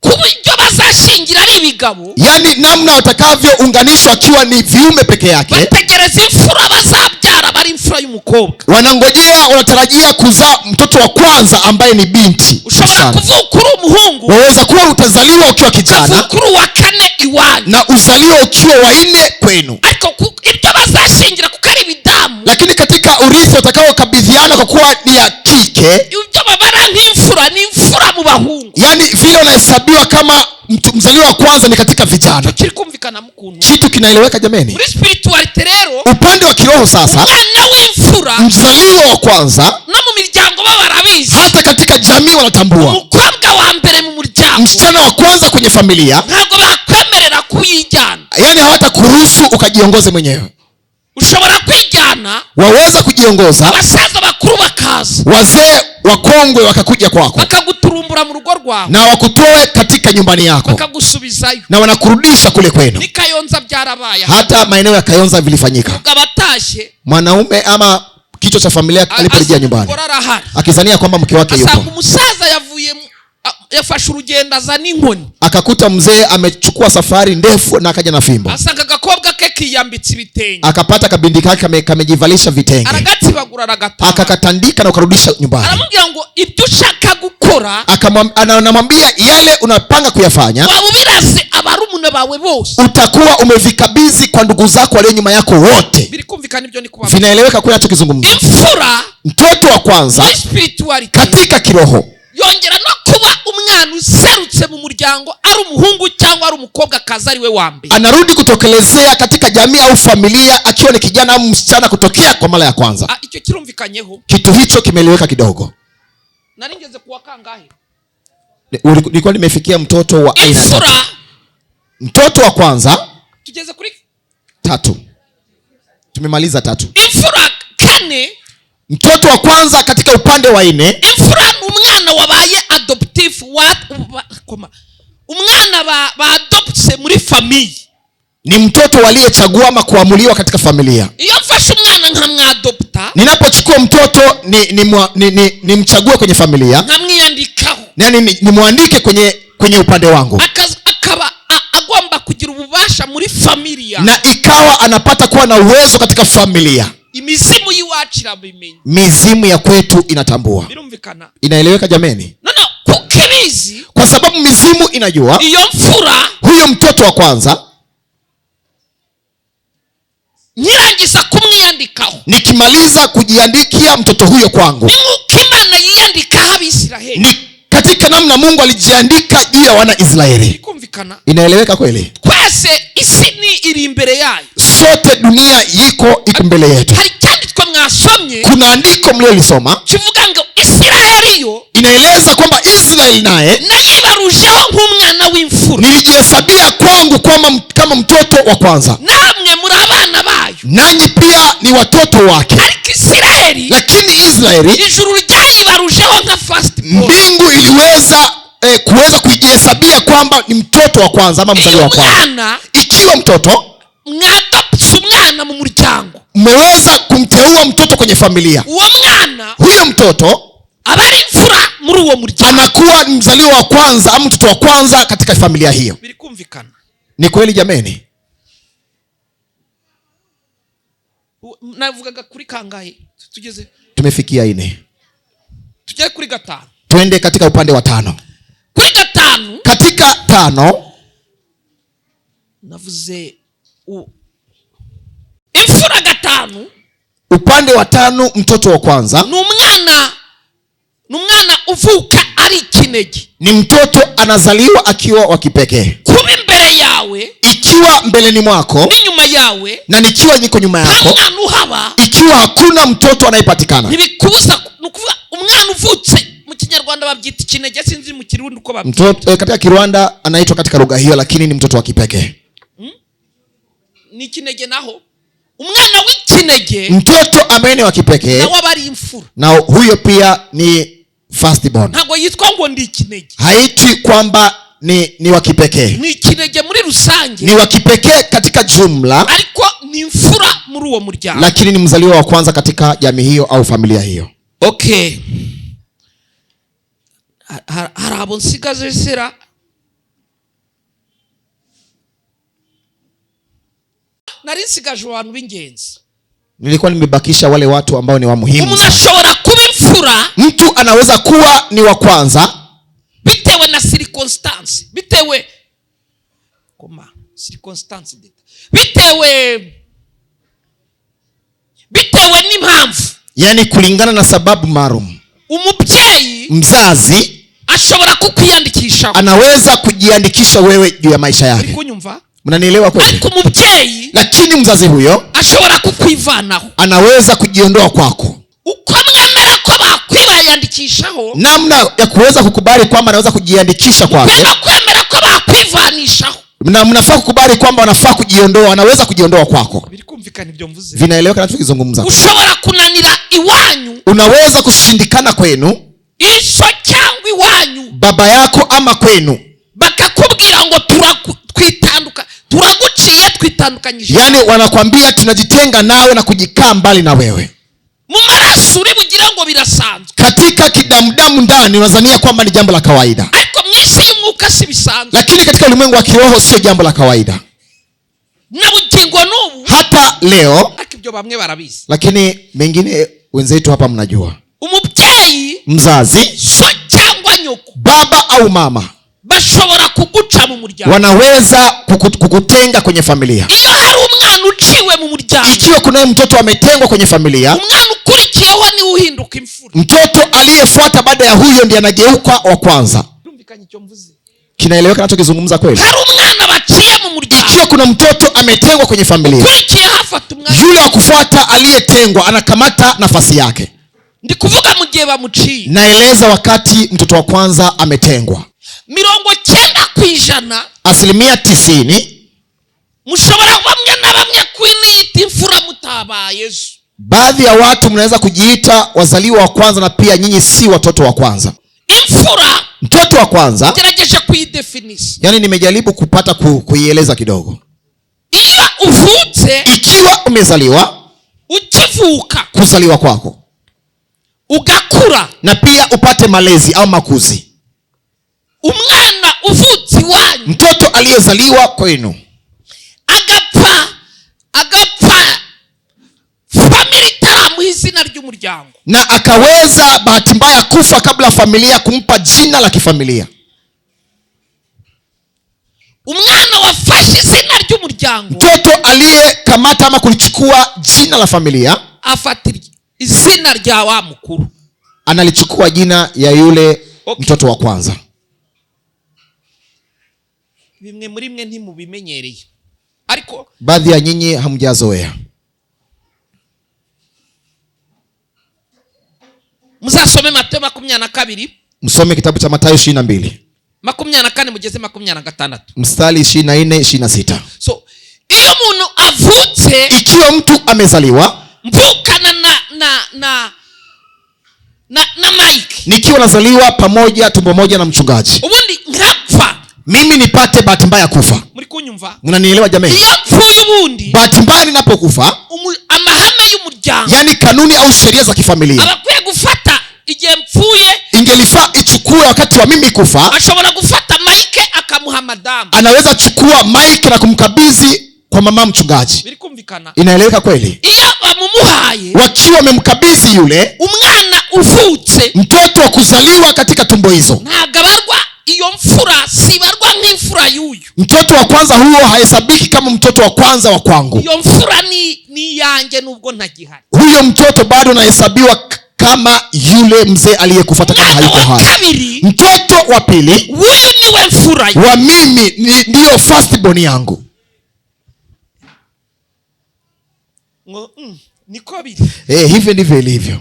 kuba ibyo bazashingira ari ibigabo, yani namna watakavyounganishwa akiwa ni viume peke yake. bategereza imfura bazabyara bari imfura y'umukobwa. Wanangojea, wanatarajia kuzaa mtoto wa kwanza ambaye ni binti. Ushobora kuvuka uri umuhungu, Waweza kuwa utazaliwa ukiwa kijana uvuka uri uwa kane iwanyu, na uzaliwa ukiwa wanne kwenu, ariko ibyo bazashingira kuko ari ibidamu, lakini katika urithi watakaokabidhiana kwa kuwa ni ya kike, ibyo babara nk'imfura ni imfura mu bahungu. yani vile unahesabiwa kama mzaliwa wa kwanza ni katika vijana. Kiri kumvikana mkuntu? Kitu kinaeleweka jameni? Muri spirituality rero, Upande wa kiroho sasa, umwana w'imfura mzaliwa wa kwanza no mu miryango barabizi, hata katika jamii wanatambua. umukobwa wa mbere mu muryango, Msichana wa kwanza kwenye familia, ntabwo bakwemerera kuyijyana. yani hawatakuruhusu ukajiongoze mwenyewe. Ushobora kwijyana, Waweza kujiongoza, abasaza bakuru bakaza wazee wakongwe wakakuja kwako bakaguturumbura mu rugo rwawe, na wakutoe katika nyumbani yako bakagusubizayo. na wanakurudisha kule kwenu. Ni Kayonza byarabaye, Hata maeneo ya Kayonza vilifanyika. umugabo atashye, Mwanaume ama kichwa cha familia aliporejea nyumbani umugore arahari, akizania kwamba mke wake asanga yupo, umusaza yafashe urugendo azana inkoni, akakuta mzee amechukua safari ndefu na akaja na fimbo, asanga agakobwa ke kiyambitse ibitenge, akapata kabindi kake kamejivalisha vitenge, aragatsibagura aragataha, akakatandika na ukarudisha nyumbani. aramubwira ngo ibyo ushaka gukora, Anamwambia yale unapanga kuyafanya waba ubiraze abarumuna bawe bose, utakuwa umevikabidhi kwa ndugu zako walio nyuma yako wote. biri kumvikana ibyo ni kuba Vinaeleweka kule tukizungumza. imfura Mtoto wa kwanza spirituality katika kiroho yongera no kuba umwana userutse mu muryango, ari umuhungu cyangwa ari umukobwa, kaza ari we wa mbere, anarudi kutokelezea katika jamii au familia akiwa ni kijana au msichana kutokea kwa mara ya kwanza. icyo kirumvikanyeho. Kitu hicho kimeeleweka kidogo. Nari ngeze kuwa kangahe? Nilikuwa nimefikia mtoto wa aina Imfura, tatu. Mtoto wa kwanza tugeze kuri 3, tumemaliza 3. imfura kane. Mtoto wa kwanza katika upande wa 4, imfura ni umwana wabaye adoptive, umwana ba adoptse muri famille, ni mtoto waliyechagua ama kuamuliwa katika familia. iyo mfashe umwana nkamwadopta, Ninapochukua mtoto ni mchague kwenye familia, nkamwiyandikaho, nimwandike kwenye upande wangu, akaba agomba kugira ububasha muri familia, na ikawa anapata kuwa na uwezo katika familia. imizimu y'iwacu irabimenya, Mizimu ya kwetu inatambua. birumvikana? Inaeleweka jameni? Nono kukibizi, Kwa sababu mizimu inajua iyo mfura huyo mtoto wa kwanza, nkirangiza kumwiyandikaho, nikimaliza kujiandikia mtoto huyo kwangu, ni nk'uko Imana yiyandikaho Abisiraheli, ni katika namna Mungu alijiandika juu ya wana Israeli. kumvikana? Inaeleweka kweli? Twese isi ni iri imbere yayo, Sote dunia iko mbele yetu. hari cyanditswe mwasomye Kuna andiko mliolisoma kivuga ngo Isiraheli yo inaeleza kwamba Israeli naye nayibarujeho nk'umwana w'imfura, nilijihesabia kwangu kama mtoto wa kwanza, namwe muri abana bayo, nanyi pia ni watoto wake. ariko Isiraheli, Lakini Israeli, ijuru ryayibarujeho nka first born. mbingu iliweza kuweza kujihesabia kwamba ni mtoto wa kwanza ama mzaliwa wa kwanza. Ikiwa mtoto mwadopsi umwana mu muryango, mmeweza kumteua mtoto kwenye familia, uwo mwana huyo mtoto aba ari imfura muri uwo muryango, anakuwa ni mzaliwa wa kwanza ama mtoto wa kwanza katika familia hiyo. biri kumvikana? Ni kweli jameni? Navugaga kuri kangahe? Tugeze, Tumefikia 4, tujye kuri 5. twende katika upande wa 5. Kuri 5, Katika 5 navuze imfura 5. upande wa 5, mtoto wa kwanza ni umwana uvuka ari ikinege, ni mtoto anazaliwa akiwa wa kipekee. kuba imbere yawe, Ikiwa mbeleni mwako n'inyuma yawe, na nikiwa niko nyuma nta yako, mwana uhaba, ikiwa hakuna mtoto anayepatikana, ntibikubuza. Ni ukuvuga umwana uvutse, mu kinyarwanda babyita ikinege, sinzi mu kirundi uko babyita. mtoto katika Kirwanda anaitwa katika lugha hiyo, lakini ni mtoto wa kipekee. Ni ikinege, naho umwana w'ikinege Mtoto ambaye ni wa kipekee, nawe aba ari imfura, na huyo pia ni first born. ntabwo yitwa ngo ndi ikinege. Haitwi kwamba ni wa kipekee, Ni ikinege muri rusange, ni wa kipekee katika jumla, ariko ni imfura muri uwo muryango, lakini ni mzaliwa wa kwanza katika jamii hiyo au familia hiyo. okay. Hari abo nsigaje sera, nari nsigaje abantu b'ingenzi. Nilikuwa nimebakisha wale watu ambao ni wa muhimu Umuntu sana. ashobora kuba imfura, Mtu anaweza kuwa ni wa kwanza bitewe na circumstance, bitewe n'impamvu, yani kulingana na sababu maalum. umubyeyi Mzazi ashobora kukwiyandikisha, anaweza kujiandikisha wewe juu ya maisha yake. kunyumva? Mnanielewa kweli? Ariko umubyeyi Lakini mzazi huyo ashobora kukwivanaho, anaweza kujiondoa kwako. uko mwemera ko bakwibayandikishaho, Namna ya kuweza kukubali kwamba anaweza kujiandikisha kwake, kwema kwemera ko bakwivanishaho, na mnafaa kukubali kwamba wanafaa kujiondoa, anaweza kujiondoa kwako. biri kumvikana ibyo mvuze? Vinaeleweka na tukizungumza? Ushobora kunanira iwanyu, Unaweza kushindikana kwenu, iso cyangwa iwanyu, baba yako ama kwenu, bakakubwira ngo turaguciye twitandukanyije, yani wanakwambia tunajitenga nawe na kujikaa mbali na wewe. mu maraso uri bugire ngo birasanzwe, Katika kidamdamu ndani unadhania kwamba ni jambo la kawaida, ariko mu isi y'umwuka si bisanzwe, lakini katika ulimwengu wa kiroho sio jambo la kawaida na bugingo n'ubu hata leo. ariko ibyo bamwe barabizi, Lakini mengine wenzetu hapa mnajua, umubyeyi, mzazi, so cyangwa nyoko, baba au mama, bashobora kuguca mu muryango. wanaweza kukutenga kwenye familia. Iyo hari umwana uciwe mu muryango, Ikiwa kunaye mtoto ametengwa kwenye familia, umwana ukurikiyeho niwe uhinduka imfura. mtoto aliyefuata baada ya huyo ndiye anageuka wa kwanza. Ndumvikanye icyo mvuze? Kinaeleweka nachokizungumza kweli? Hari umwana baciye mu muryango, Ikiwa kuna mtoto ametengwa kwenye familia, ukurikiye hafata umwana, yule wa kufuata aliyetengwa anakamata nafasi yake. ndi kuvuga mu gihe bamuciye. Naeleza wakati mtoto wa kwanza ametengwa, 90% 90% mushobora bamwe na bamwe kwinita imfura mutabaye zo. baadhi ya watu mnaweza kujiita wazaliwa wa kwanza na pia nyinyi si watoto wa kwanza. Imfura, Mtoto wa kwanza, gerageje kuyidefinisa, yani nimejaribu kupata kuieleza kidogo. iyo uvutse, Ikiwa umezaliwa, ukivuka, kuzaliwa kwako, ugakura, na pia upate malezi au makuzi. umwana uvutse iwanyu, Mtoto aliyezaliwa kwenu agapfa famili itaramuha izina ry'umuryango, na akaweza bahati mbaya kufa kabla familia kumpa jina la kifamilia. umwana wafashe izina ry'umuryango, Mtoto aliyekamata ama kulichukua jina la familia, afata izina rya wa mukuru, analichukua jina ya yule mtoto wa kwanza. bimwe muri mwe ntimubimenyereye, ariko Baadhi ya nyinyi hamjazoea. muzasome Mateyo 22 Msome kitabu cha Mathayo 22 24 mugeze 26 mstari 24 26. So iyo umuntu avutse, ikiwa mtu amezaliwa, mvukana na Mike, nikiwa nazaliwa pamoja tumbo moja na mchungaji, ubundi nkapfa, mimi nipate bahati mbaya kufa. muri kunyumva? Mnanielewa jamani? Iyo pfuye ubundi Bahati mbaya ninapokufa, amahame y'umuryango, yani kanuni au sheria za kifamilia, abakwiye gufata igihe mpfuye, ingelifaa ichukue wakati wa mimi kufa. ashobora gufata Mike akamuha madamu, Anaweza chukua Mike na kumkabidhi kwa mama mchungaji. biri kumvikana? Inaeleweka kweli? Iyo bamumuhaye, Wakiwa wamemkabidhi yule umwana uvutse, mtoto wa kuzaliwa katika tumbo hizo, ntagabarwa iyo mfura, sibarwa nk'imfura y'uyu. mtoto wa kwanza huo hahesabiki kama mtoto wa kwanza wa kwangu. Iyo mfura ni yanjye nubwo ntagihari. Huyo mtoto bado anahesabiwa kama yule mzee aliyekufa kama hayuko hai. Mtoto wa pili, huyu niwe mfura wa mimi, ndiyo firstborn yangu. niko biri. Hivyo ndivyo ilivyo.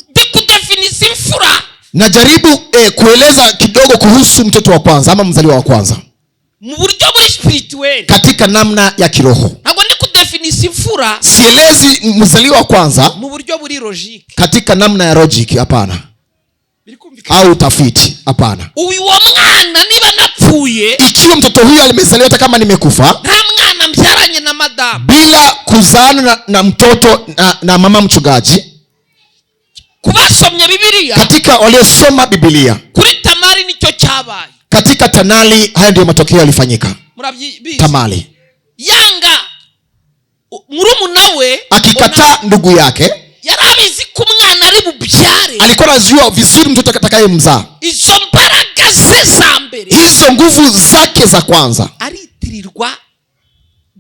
Ndikudefinisi mfura, najaribu kueleza kidogo kuhusu mtoto wa kwanza ama mzaliwa wa kwanza mu buryo bwa spirituel, katika namna ya kiroho. ntabwo ndikudefinisi mfura, sielezi mzaliwa wa kwanza mu buryo buri logique, katika namna ya logic, hapana, au utafiti, hapana. uyu wa mwana niba napfuye, ikiwa mtoto huyu alimezaliwa hata kama nimekufa, nta mwana mbyaranye na madamu, bila kuzaana na mtoto na mama mchungaji, kubasomye Biblia, katika waliosoma Biblia, kuri Tamari nicyo cyabaye, katika Tanali haya ndio matokeo yalifanyika. Tamali yanga murumuna we akikataa ndugu yake, yarabizi ko umwana ari bubyare, alikuwa anajua vizuri mtoto atakayemzaa. izo mbaraga ze za mbere, hizo nguvu zake za kwanza, aritirirwa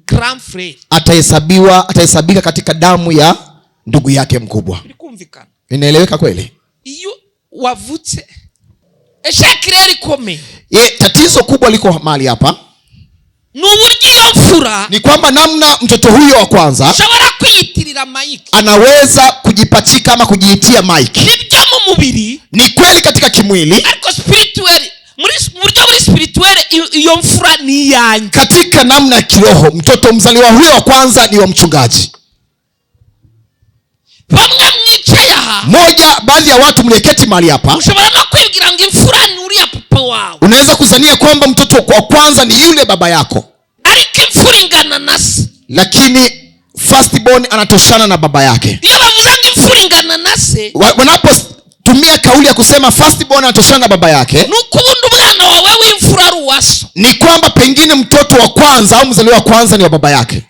grand frere, atahesabika katika damu ya ndugu yake mkubwa. Bikumvikana? Inaeleweka kweli? Iyo wavutse eshakireri kome, tatizo kubwa liko mahali hapa n'uburyo mfura ni kwamba namna mtoto huyo wa kwanza shobora kwiyitirira Mike, anaweza kujipachika ama kujiitia Mike. nibyo mu mubiri, ni kweli katika kimwili, ariko spirituel, muri buryo buri spirituel iyo mfura ni yanjye. Katika namna ya kiroho, mtoto mzaliwa huyo wa kwanza ni wa mchungaji. Bamwe mwicaye aha, baadhi ya watu mlieketi mahali hapa, ushobora no kwibwira ngo imfura ni uriya papa wawe, unaweza kuzania kwamba mtoto wa kwanza ni yule baba yako, ariko imfura ingana na se, lakini firstborn anatoshana na baba yake. iyo bavuze ngo imfura ingana na se, wanapotumia kauli ya kusema firstborn anatoshana na baba yake, nuko ubundi umwana wawe w'imfura ari uwaso, ni kwamba pengine mtoto wa kwanza au mzaliwa wa kwanza ni wa baba yake.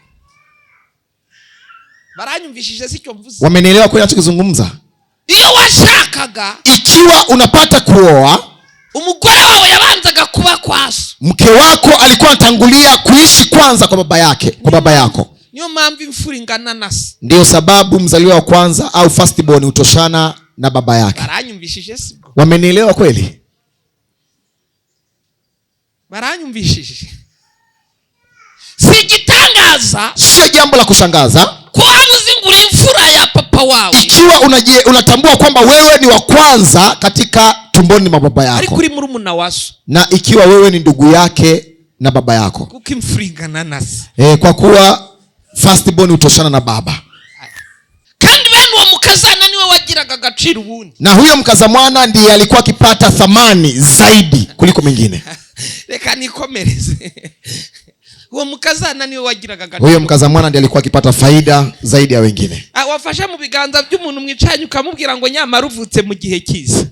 baranyumvishije sicyo mvuze? Wamenielewa kwa ninachozungumza? Iyo washakaga, ikiwa unapata kuoa, umugore wawe yabanzaga kuba kwaso, mke wako alikuwa anatangulia kuishi kwanza kwa baba yake, kwa baba yako. niyo mpamvu imfura ingana na se. Ndio sababu mzaliwa wa kwanza au firstborn utoshana na baba yake. Baranyumvishije sibwo? Wamenielewa kweli? Baranyumvishije? Si gitangaza, sio jambo la kushangaza ko wabuze nguri imfura ya papa wawe, ikiwa unatambua kwamba wewe ni wa kwanza katika tumboni mwa baba yako, ariko uri murumuna waso, na ikiwa wewe ni ndugu yake na baba yako, kuko imfura ingana na se, kwa kuwa firstborn utoshana na baba. kandi bene uwo mukazana niwe wagiraga agaciro ubundi, na huyo mkaza mwana ndiye alikuwa akipata thamani zaidi kuliko mwingine. reka nikomereze. Uwo mukazana niwe wagiraga agaciro, huyo mkaza mwana ndiye alikuwa akipata faida zaidi ya wengine. wafashe mu biganza by'umuntu mwicanye ukamubwira ngo nyamara uvutse mu gihe cyiza.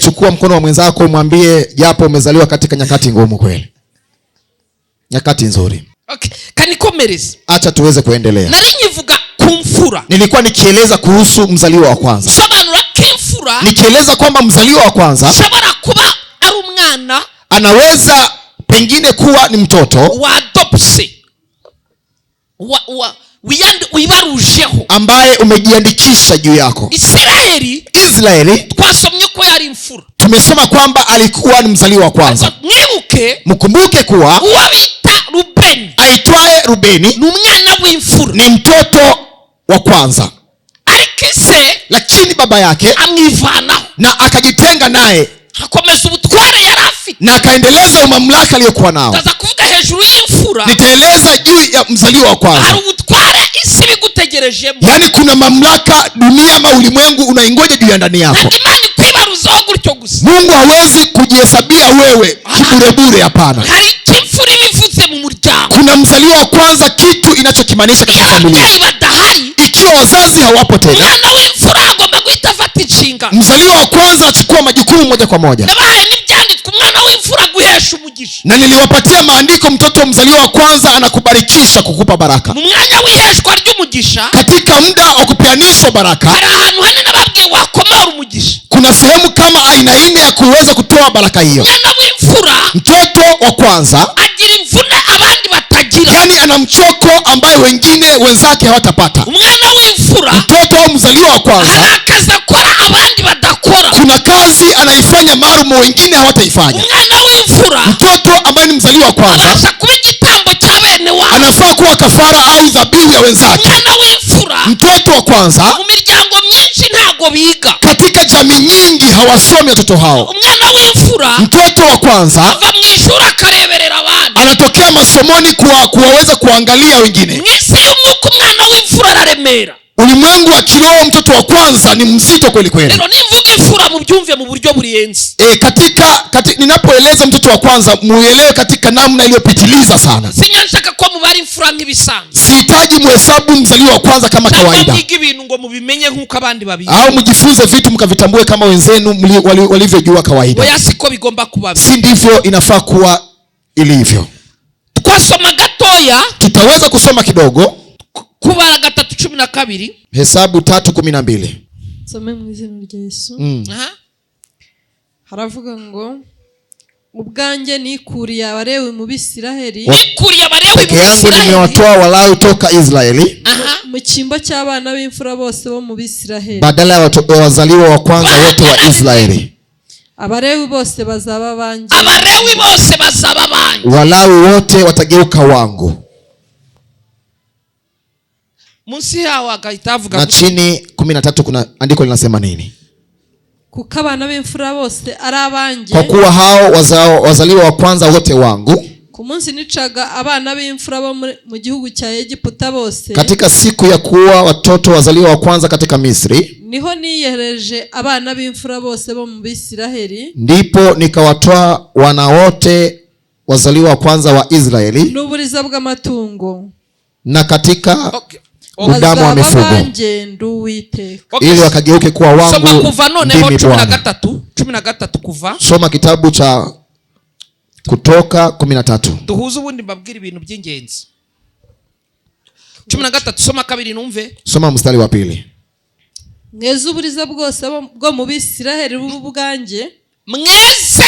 Chukua mkono wa mwenzako umwambie japo umezaliwa katika nyakati ngumu kweli, nyakati nzuri. Okay, kanikomereze. Acha tuweze kuendelea. Nari nyivuga kumfura, nilikuwa nikieleza kuhusu mzaliwa wa kwanza, sobanura kimfura, nikieleza kwamba mzaliwa wa kwanza shobora kuba ari umwana, anaweza pengine kuwa ni mtoto wa adopse, wibarujeho, ambaye umejiandikisha juu yako. Israeli twasomye ko yari imfura, tumesoma kwamba alikuwa ni mzaliwa wa kwanza. Mkumbuke kuwa uwo bita aitwaye Rubeni ni umwana w'imfura, ni mtoto wa kwanza, ariko se lakini baba yake amwivanaho na akajitenga naye akomeza ubutware yari afite. na akaendeleza umamlaka aliyokuwa nao. ndaza kuvuga hejuru y'imfura. Nitaeleza juu ya mzaliwa wa kwanza. hari ubutware isi bigutegerejemo. Yaani kuna mamlaka dunia ama ulimwengu unaingoja juu ya ndani yako. ntabwo Imana ikwibaruzaho gutyo gusa. Mungu hawezi kujihesabia wewe kiburebure, hapana. hari ikimfura ibivuze mu muryango. Kuna mzaliwa wa kwanza, kitu inachokimaanisha katika familia. ababyeyi badahari, Ikiwa wazazi hawapo tena, umwana w'imfura agomba guhita afata inshinga. mzaliwa wa kwanza achukua majukumu moja kwa moja. nabahaye n'ibyanditswe umwana w'imfura guhesha umugisha. Na niliwapatia maandiko, mtoto mzaliwa wa kwanza anakubarikisha, kukupa baraka. mu mwanya w'iheshwa ry'umugisha, Katika muda wa kupeanishwa baraka, hari ahantu hanini babwiye wakomora umugisha. kuna sehemu kama aina 4 ya kuweza kutoa baraka hiyo. umwana w'imfura Mtoto wa kwanza, agira imvune abandi batagira. yani ana mchoko ambaye wenzake hawatapata. umwana w'imfura Mtoto au mzaliwa wa kwanza, hari akazi akora abandi badakora. kuna kazi anaifanya maalum wengine hawataifanya. umwana w'imfura Mtoto ambaye ni mzaliwa wa kwanza abasha kuba igitambo cya bene wabo. anafaa kuwa kafara au dhabihu ya wenzake. umwana w'imfura Mtoto wa kwanza, mu miryango myinshi ntago biga. katika jamii nyingi hawasomi watoto hao. umwana w'imfura Mtoto wa kwanza ava mu ishuri akareberera abandi. anatokea masomoni kuwaweza kuangalia wengine. mu isi y'umwuka umwana w'imfura araremera. Ulimwengu wa kiroho, mtoto wa kwanza ni mzito kweli kweli. rero nimvuga imfura mubyumve mu buryo burenze. Ninapoeleza mtoto wa kwanza, muelewe katika namna iliyopitiliza sana. sinyanshaka ko mubara imfura nk'ibisanzwe. Sihitaji muhesabu mzaliwa wa kwanza kama kawaida, mwiga ibintu ngo mubimenye nk'uko abandi babizi, au mjifunze vitu mkavitambue kama wenzenu walivyojua kawaida. oya siko bigomba kuba. Si ndivyo inafaa kuwa ilivyo. twasoma gatoya, Tutaweza kusoma kidogo kubara 3:12. Hesabu 3:12. some mu izina rya Yesu. aha Haravuga ngo ubwanjye nikuriye Abalewi mu Bisiraheli, nikuriye Abalewi Peke mu yangu Bisiraheli, nimewatoa Walawi toka Israeli, aha mu cyimbo cy'abana b'imfura bose bo mu Bisiraheli. badala ya wazaliwa wa kwanza wote wa Israeli. Abalewi bose bazaba banjye, Abalewi bose bazaba banjye. Walawi wote watageuka wangu. munsi yawo agahita avuga Na chini 13 kuna andiko linasema nini? kuko abana b'imfura bose ari abanjye. Kwa kuwa hao wazaliwa wa kwanza wote wangu, ku munsi nicaga abana b'imfura bo mu gihugu cya Egiputa bose, katika siku ya kuwa watoto wazaliwa wa kwanza katika Misri, niho niyereje abana b'imfura bose bo mu Bisiraheli, ndipo nikawatoa wana wote wazaliwa wa kwanza wa Israeli n'uburiza bw'amatungo, na katika okay. udamu wa mifugo, banjye ndi Uwiteka. Okay. ili wakageuke kuwa wangu. soma kuva noneho Ndimi Bwana. 13 kuva. Soma kitabu cha Kutoka 13. duhuze ubundi mbabwira ibintu by'ingenzi. 13 soma kabiri numve. Soma mstari wa 2. Mweze uburiza bwose bwo mu Bisiraheli bubu bwanjye, mweze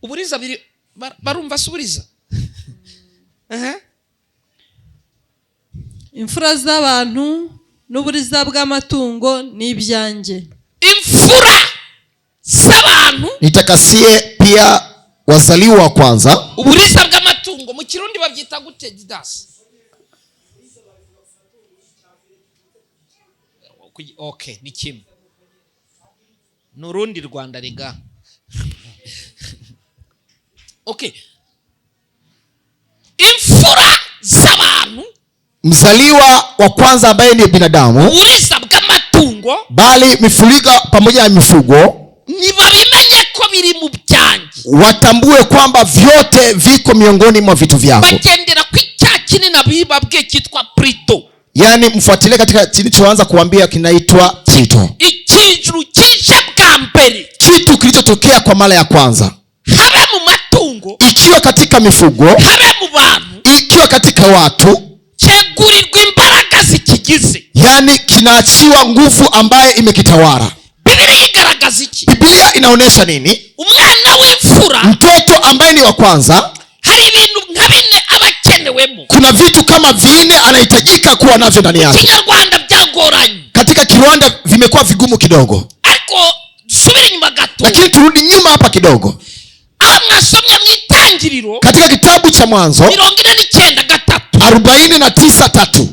uburiza biri barumva suburiza. imfura z'abantu n'uburiza bw'amatungo n'ibyanjye. imfura z'abantu Nitakasie pia wazaliwa wa kwanza. uburiza bw'amatungo mu Kirundi babyita gute Didas? Okay, ni kimwe n'urundi Rwanda rega. Okay, imfura z'abantu, Mzaliwa wa kwanza ambaye ni binadamu, uburiza bw'amatungo, bali mifuriga pamoja na mifugo, nibabimenye ko biri mu byanjye, watambue kwamba vyote viko miongoni mwa vitu vyangu. bagendera ku icya kinini abibabwiye kitwa Prito. Yani mfuatilie katika kilichoanza kuambia kinaitwa Prito, ikijuru kije bwa mbere, kitu kilichotokea kwa mara ya kwanza, habe mu matungo, ikiwa katika mifugo, habe mu bantu, ikiwa katika watu, cyegurirwa imbaraga zikigize. yani kinaachiwa nguvu ambaye imekitawala. Biblia igaragaza iki? Biblia inaonyesha nini? umwana w'imfura, Mtoto ambaye ni wa kwanza, hari ibintu nka 4 abakenewemo. kuna vitu kama 4 anahitajika kuwa navyo ndani yake. Kinyarwanda byagoranye, Katika Kirundi vimekuwa vigumu kidogo, ariko dusubire inyuma gato, lakini turudi nyuma hapa kidogo. aho mwasomye mu itangiriro Katika kitabu cha Mwanzo 49:3, 49:3.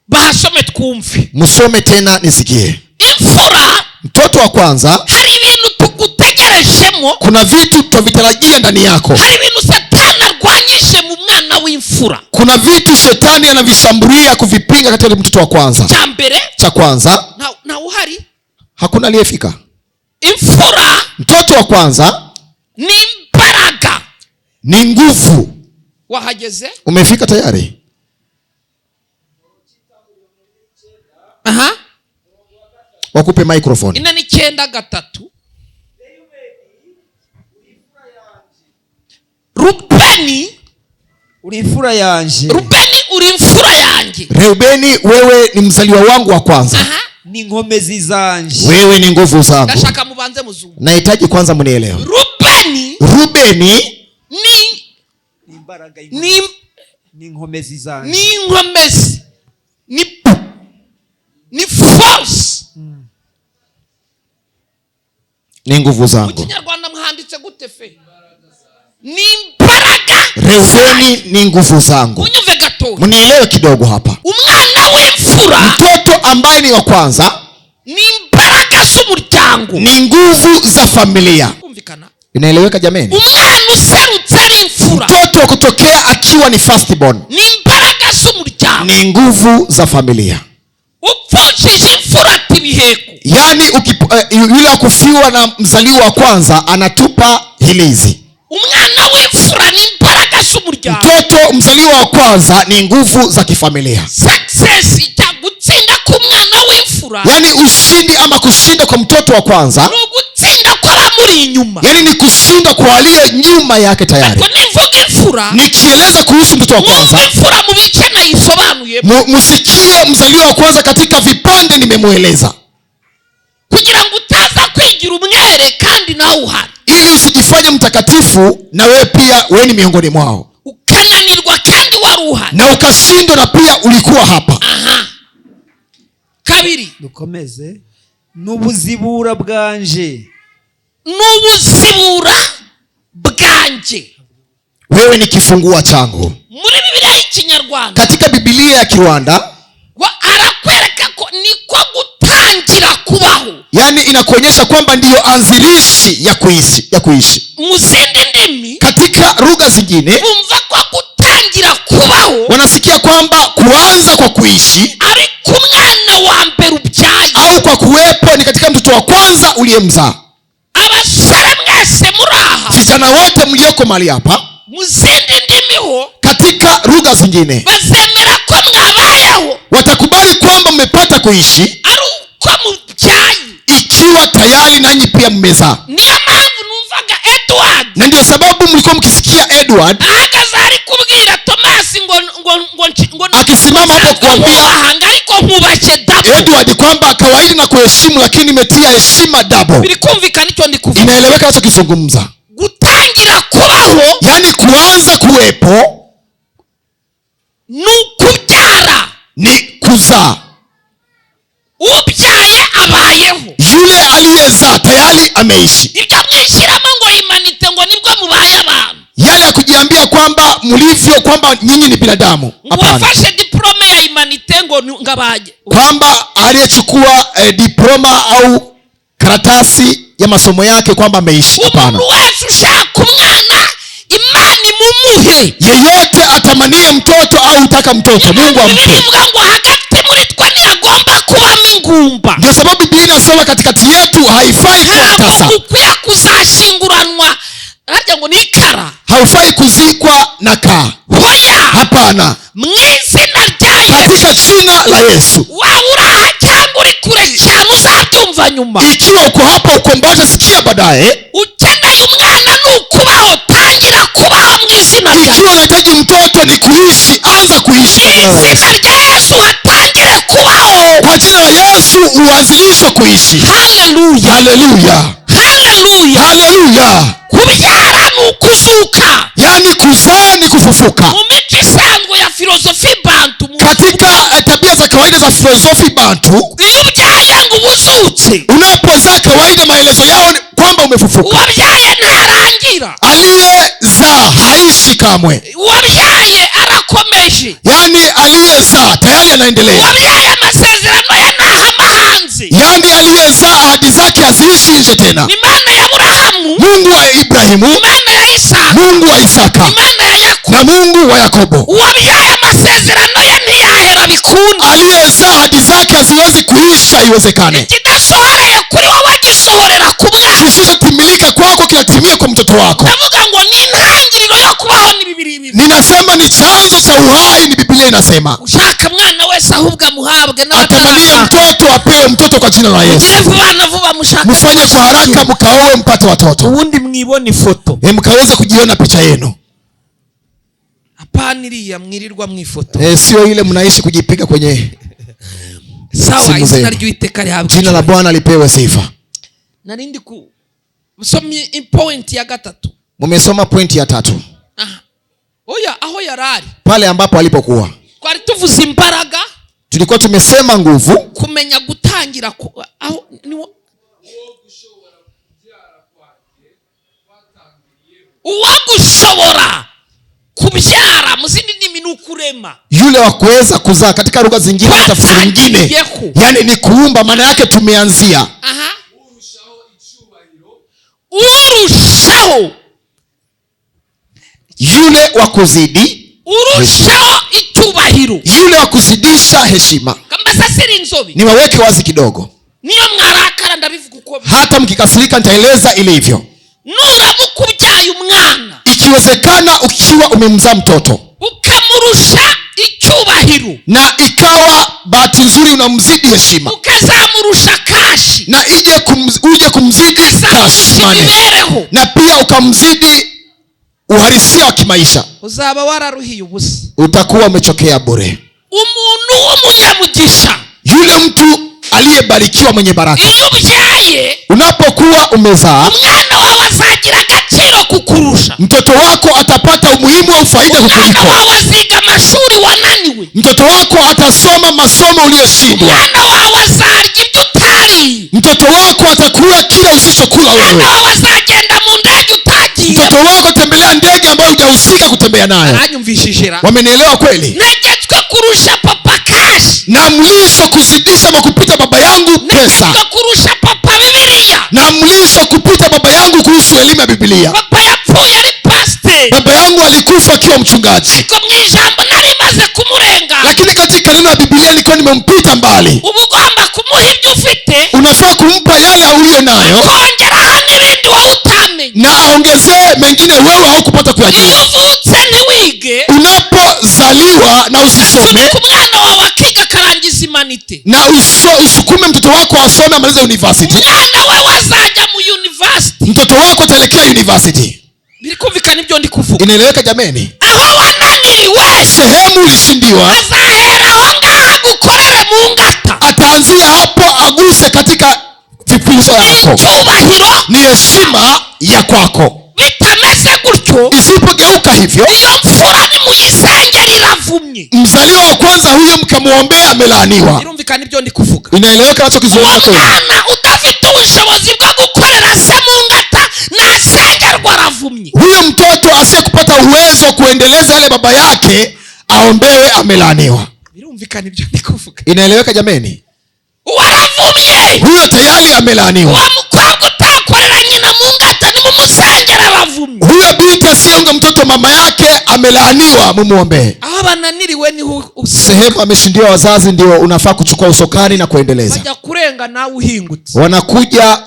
bahasome twumve. Musome tena nisikie. Imfura, mtoto wa kwanza, hari ibintu tugutegerejemo, kuna vitu tutavitarajia ndani yako. hari ibintu Satani arwanyije mu mwana w'imfura. Kuna vitu shetani anavishambulia kuvipinga katika mtoto wa kwanza. Cha kwanza na uhari, hakuna aliyefika. Imfura, mtoto wa kwanza ni mbaraga, ni nguvu. Wahageze? Umefika tayari? Wakupe microphone. 49:3. Rubeni uri imfura yanje. Rubeni uri imfura yanjye. Reubeni, wewe ni mzaliwa wangu wa kwanza. Ni ngomezi zanje. Wewe ni nguvu zangu. Ndashaka mubanze muzungu. Nahitaji kwanza mnielewe. Rubeni ni ngomezi zanje. Ni ngomezi. Ni force. Ni nguvu zangu. Mu Kinyarwanda mhanditse gute fe? Ni mbaraga. Reubeni ni nguvu zangu. Unyuve gato. Mnielewe kidogo hapa. Umwana w'imfura, mtoto ambaye ni wa kwanza, ni mbaraga z'umuryango, ni nguvu za familia. Kumvikana? Inaeleweka jameni? Umwana userutse ari imfura, mtoto wa kutokea akiwa ni first born, ni mbaraga z'umuryango, ni nguvu za familia. upfushije imfura ati biheko. Yani yule akufiwa na mzaliwa wa kwanza anatupa hilizi. Umwana w'imfura ni mbaraga z'umuryango. Mtoto mzaliwa wa kwanza ni nguvu za kifamilia. Success itagutsinda ku mwana w'imfura, yani ushindi ama kushinda kwa mtoto wa kwanza, ni ugutsinda kwa bamuri inyuma, yani ni kushinda kwa walio nyuma yake tayari. Kwa nivuga imfura, nikieleza kuhusu mtoto wa kwanza, imfura mu bice nayisobanuye, musikie mzaliwa wa kwanza katika vipande nimemueleza, kugira ngo utaza kwigira umwere kandi nawe uhari, ili usijifanye mtakatifu na wewe pia wewe ni miongoni mwao, ukananirwa kandi wari uhari, na ukashindwa na pia ulikuwa hapa. Kabiri, dukomeze. N'ubuzibura bwanje. N'ubuzibura bwanje. Wewe ni kifungua changu. Muri Biblia y'Ikinyarwanda, katika Biblia ya Kinyarwanda arakwereka ko niko gutangira kubaho, yani inakuonyesha kwamba ndiyo anzilishi ya kuishi. Mu zindi ndimi, katika lugha zingine, bumva ko gutangira kubaho, wanasikia kwamba kuanza kwa kuishi ari ku mwana wa mbere ubyaye, au kwa kuwepo ni katika mtoto wa kwanza uliyemzaa. Abasore mwese muraha, vijana wote mlioko mahali hapa, mu zindi ndimi ho, katika lugha zingine, bazemera ko mwabayeho, watakubali kwamba mmepata kuishi ari uko mubyaye, ikiwa tayari nanyi pia mmezaa. Niyo mpamvu numvaga Edward, na ndio sababu mlikuwa mkisikia Edward ahagaze ari kubwira Tomasi ngo akisimama hapo kuambia ariko nkubashye double. Edward kwamba kawaida na kuheshimu, lakini nimetia heshima double. Birikumvikana icyo ndi kuvuga. Inaeleweka nachokizungumza. Gutangira kubaho, yani kuanza kuwepo, nukubyara, ni kuzaa. ubyaye abayeho, yule aliyezaa tayari ameishi. ibyo mwishyiramo ngo imanite ngo nibwo mubaye abantu, yale ya kujiambia kwamba mlivyo, kwamba nyinyi ni binadamu. Hapana. wafashe diploma ya imanite ngo ngabaje, kwamba aliyechukua diploma au karatasi ya masomo yake kwamba ameishi. Hapana. umuntu wese ushaka umwana Imana imumuhe. yeyote atamanie mtoto au utaka mtoto, Mungu ampe. Bivuga ngo hagati muri twe ntihagomba kubamo ingumba. Ndio sababu Biblia inasema katikati yetu haifai kuwa tasa. Ukwiye kuzashinguranwa harya ngo nikara, haufai kuzikwa na kaa. hoya, Hapana. mwizina rya Yesu, katika jina la Yesu. waba uraha cyangwa uri kure cyane uzabyumva nyuma. Ikiwa uko hapa uko mbali, sikia baadaye. Ukeneye umwana nukubaho, tangira kubaho mwizina rya Yesu. Ikiwa unahitaji mtoto ni kuishi, anza kuishi kwa jina la Yesu. Mwizina rya Yesu watangire kubaho. Kwa jina la Yesu uanzilishwe kuishi. Haleluya. Haleluya. Haleluya. Haleluya. Kubyara ni ukuzuka, yani kuzaa ni kufufuka. mu mico isanzwe ya filosofi bantu, katika tabia za kawaida za filosofi bantu, iyo ubyaye ngo ubuzutse, unapozaa kawaida maelezo yao ni kwamba umefufuka. uwabyaye ntarangira, aliyezaa haishi kamwe. uwabyaye arakomeje, yani aliyezaa tayari anaendelea, uwabyaye amasezerano ye ntahama hanze, yani aliyezaa ahadi zake haziishi nje tena. ni Mana ya Aburahamu, Mungu wa Ibrahimu, Mana ya Isaka, Mungu wa Isaka Mana ya Yakobo, na Mungu wa Yakobo. uwabyaye amasezerano ye ntiyahera bikunda, Aliyezaa ahadi zake haziwezi kuisha iwezekane. ikidasohoreye kuri wowe gisohorera ku bwana, Kisichotimilika kwako kinatimia kwa mtoto wako. ndavuga ngo ni intangiriro yo kubaho ni bibiri bibi. Ninasema ni chanzo cha uhai, ni Biblia inasema. Ushaka mwana wese ahubwo amuhabwe Atamanie n'abatarashaka, mtoto apewe mtoto kwa jina la Yesu. mugire vuba vuba mushaka, Mfanye kwa haraka mkaowe mpate watoto. ubundi mwibone ifoto, Mkaweze kujiona picha yenu. hapana iriya mwirirwa mwifoto. Sio ile mnaishi kujipiga kwenye Sawa, simu izina zenu. ry'Uwiteka rihabwe. Jina la Bwana lipewe sifa. Narindi ku somye point ya gatatu. Mumesoma pointi ya 3. Aha. Oya aho yarari. Pale ambapo alipokuwa. Twari tuvuze imbaraga, Tulikuwa tumesema nguvu, kumenya gutangira aho ni uwagushobora kubyara muzindi ndimi nukurema, yule wa kuweza kuzaa. Katika lugha zingine, tafsiri nyingine, yani ni kuumba. Maana yake tumeanzia. Aha. Urushaho, Yule wa kuzidi, urushaho icyubahiro, yule wa kuzidisha heshima. kamba sasiri nzobi Niwaweke wazi kidogo, niyo mwarakara ndabivuga uko hata mkikasirika nitaeleza ilivyo. nuramuka ubyaye umwana, Ikiwezekana ukiwa umemzaa mtoto ukamurusha icyubahiro, na ikawa bahati nzuri unamzidi heshima, ukazamurusha kashi, na uje kumzidi cash money, imibereho, na pia ukamzidi uhalisia wa kimaisha, uzaba wararuhiye ubusa. utakuwa umechokea bure. Umuntu w'umunyamugisha, Yule mtu aliyebarikiwa, mwenye baraka, iyo ubyaye unapokuwa umezaa, umwana wawe azagira agaciro kukurusha, mtoto wako atapata umuhimu wa faida umwana kukuliko. wawe aziga amashuri wananiwe, Mtoto wako atasoma masomo uliyoshindwa. umwana wawe azarya ibyo utariye, Mtoto wako atakula kila usichokula wewe. umwana wawe azagenda mu ndege utagiye. Mtoto wako tembelea ndege ambayo hujahusika kutembea nayo. Aranyumvishije ra, Wamenielewa kweli? negetswe kurusha papa kashi, Na mlisho kuzidisha makupita baba yangu pesa, negetswe kurusha papa Bibiliya. na mlisho kupita baba yangu kuhusu elimu ya Biblia. Papa yapfuye ari pasiteri, Baba yangu alikufa akiwa mchungaji, ariko mu ijambo nari maze kumurenga. lakini katika neno la Biblia nilikuwa nimempita mbali. Uba ugomba kumuha ibyo ufite, Unafaa kumpa yale uliyo nayo, kongeraho n'ibindi wowe utamenye. na aongezee mengine wewe haukupata Iyo kuyajua. uvutse ntiwige, Unapozaliwa na usisome, sunika umwana wawe akiga akarangiza imanite, na usukume mtoto wako asome amalize university, umwana we wazajya mu university. mtoto wako ataelekea university. Biri kumvikana ibyo ndi kuvuga? Inaeleweka jameni? Aho wananiriwe, Sehemu ulishindiwa, azahera aho ngaho agukorere mu ngata. ataanzia hapo aguse katika vipinzo yako. Icyubahiro Ni heshima ya kwako. bitameze gutyo, Isipogeuka hivyo, iyo mfura nimuyisengera iravumye. mzaliwa wa kwanza huyo mkamwombea amelaaniwa. Birumvikana ibyo ndi kuvuga? Inaeleweka nachokizungumza kweli? Umwana udafite ubushobozi bwo gukorera se mu ngata nasengerwa aravumye. Huyo mtoto asiyekupata uwezo kuendeleza yale baba yake aombewe amelaaniwa. Birumvikana ibyo ndi kuvuga? Inaeleweka jameni? Waravumye, Huyo tayari amelaaniwa. wa mukobwa utakorera nyina mu ngata nimumusengera aravumye. Huyo binti asiyeunga mtoto mama yake amelaaniwa, mumuombee. Aho bananiriwe niho Sehemu ameshindiwa wazazi, ndio unafaa kuchukua usukani na kuendeleza. bajya kurenga nawe uhingutse, Wanakuja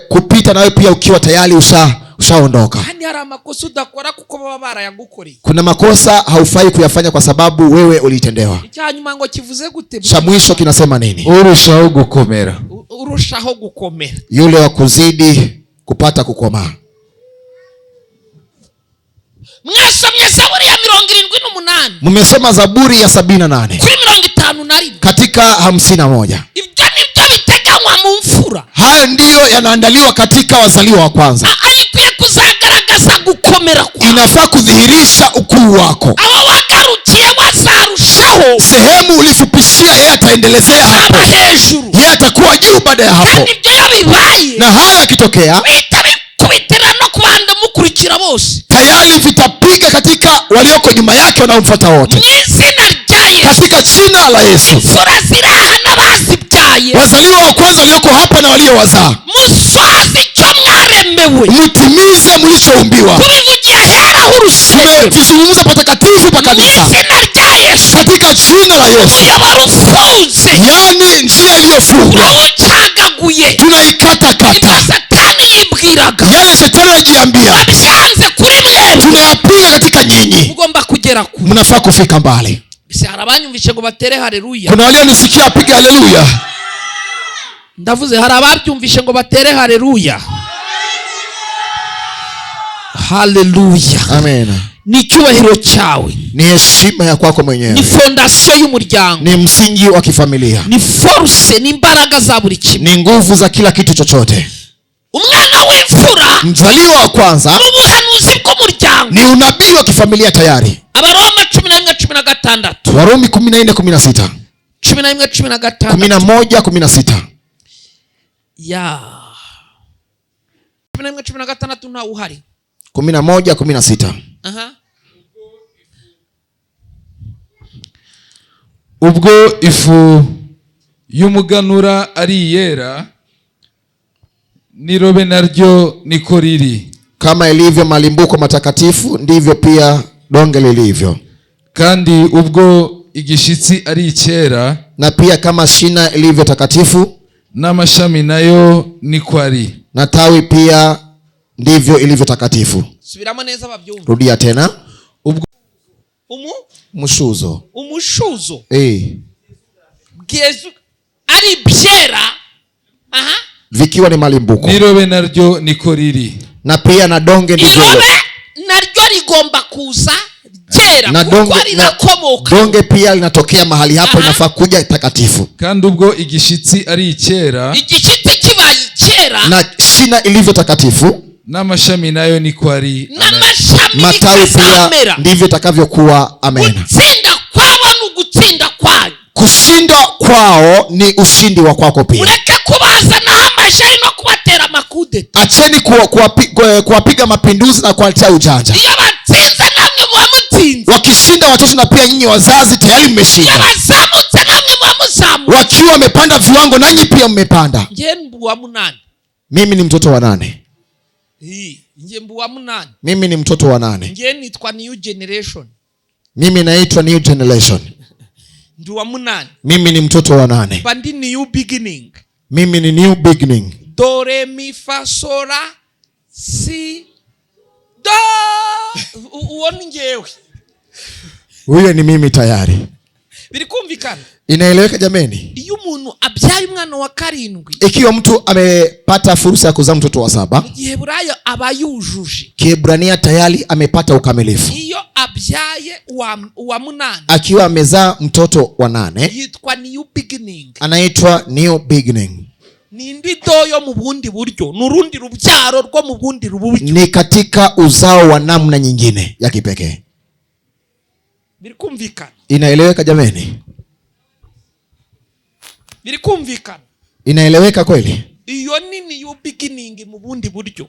kupita nawe pia ukiwa tayari ushaondoka. kandi hari amakosa udakora kuko baba barayagukoreye. Kuna makosa haufai kuyafanya kwa sababu wewe ulitendewa. Icyanyuma ngo kivuze gute? Cha mwisho kinasema nini? urushaho gukomera. Urushaho gukomera. Yule wa kuzidi kupata kukomaa. Mwasomye Zaburi ya 78, Mmesoma Zaburi ya 78 kuri 51, katika 51. ibyo nibyo biteganywa mu mfura. Haya ndiyo yanaandaliwa katika wazaliwa wa kwanza. Arikwiye kuzagaragaza gukomera kwawe. Inafaa kudhihirisha ukuu wako. Abo wagarukiye wazarushaho, Sehemu ulifupishia, yeye ataendelezea hapo. aba hejuru. Yeye atakuwa juu baada ya hapo. Kandi ibyo iyo bibaye, Na haya yakitokea, bihita bikubitira no kubanda mukurikira bose tayari vitapiga katika walioko nyuma yake wanaomfuata wote, mu izina rya Yesu. katika jina la Yesu. Imfura ziraha n'abazibyaye, Wazaliwa wa kwanza walioko hapa na waliowazaa, musozi icyo mwaremewe, mtimize mlichoumbiwa. tubivugiye ahera h'urusengero Tumezungumza patakatifu pa mu kanisa, izina rya Yesu. katika jina la Yesu. Umuyoboro ufunze Yani njia iliyofungwa tuwucagaguye, tunaikatakata. ibyo Satani yibwiraga Yale shetani yajiambia abyanze kuri mwebwe, tunayapiga katika nyinyi. mugomba kugera ku. Mnafaa kufika mbali. Ese hari abanyumvishe ngo batere haleluya? Kuna walionisikia apige haleluya. Ndavuze hari ababyumvishe ngo batere haleluya. Haleluya. Amen. Ni icyubahiro cyawe, Ni heshima ya kwako ni mwenyewe, fondasiyo y'umuryango, ni msingi wa kifamilia, ni force, ni imbaraga za buri kimwe. ni nguvu za kila kitu chochote. Umwana w'imfura Mzaliwa wa kwanza n'ubuhanuzi bw'umuryango. ni unabii wa kifamilia tayari. Abaroma 11:16, Warumi 14:16, 11:16 11:16. ya 11:16 nta uhari. 11:16. Aha. ubwo ifu y'umuganura ari iyera, n'irobe naryo niko riri, Kama ilivyo malimbuko matakatifu ndivyo pia donge lilivyo, kandi ubwo igishitsi ari icyera, na pia kama shina ilivyo takatifu n'amashami nayo niko ari. na tawi pia ndivyo ilivyo takatifu. Subiramo neza babyumva. Rudia tena. Umushuzo bwezu ari byera, aha, vikiwa ni malimbuko, n'irobe naryo niko riri, na pia na donge ndivyo. irobe naryo rigomba kuza ryera Na kuko donge, rinakomoka. donge pia linatokea mahali hapo. Aha. Inafaa kuja takatifu, kandi ubwo igishitsi ari icyera, Igishyitsi kibaye icyera, na shina ilivyo takatifu, n'amashami nayo niko ari. n'amashami matawi pia bikazamera. ndivyo itakavyokuwa. Amen. Gutsinda kwabo ni ugutsinda kwanyu. Kushinda kwao ni ushindi wa kwako pia. Mureke kubazanaho amajeri no kubatera amakudeta. Acheni kuwapiga mapinduzi na kuwaletea ujanja. Iyo batsinze namwe muba mutsinze, Wakishinda watoto na pia nyinyi wazazi tayari iyo mmeshinda. bazamutse namwe muba muzamuka. Wakiwa wamepanda viwango nanyi pia mmepanda. Nge mbuwa munani. Mimi ni mtoto wa 8. Nge mbuwa munani. Mimi ni mtoto wa 8. Nge nitwa new generation. Mimi naitwa new generation. Ndi wa munani. Mimi ni mtoto wa 8. Bandi new beginning. Mimi ni new beginning. Do re mi fa so la si do. Uoni ngewe. Huyo ni mimi tayari. Biri kumvikana. Inaeleweka jameni? Iyo umuntu abyaye umwana wa 7, Ikiwa mtu amepata fursa ya kuzaa mtoto wa 7, Giheburayo aba yujuje. Kiebrania tayari amepata ukamilifu. Iyo abyaye wa 8, Akiwa amezaa mtoto wa 8 yitwa new beginning. anaitwa new beginning. Nindi doyo mu bundi buryo, nurundi rubyaro rwo mu bundi buryo. Ni katika uzao wa namna nyingine ya kipekee. Biri kumvikana. Inaeleweka jameni? Biri kumvikana. Inaeleweka kweli? Iyo ni new beginning mu bundi buryo.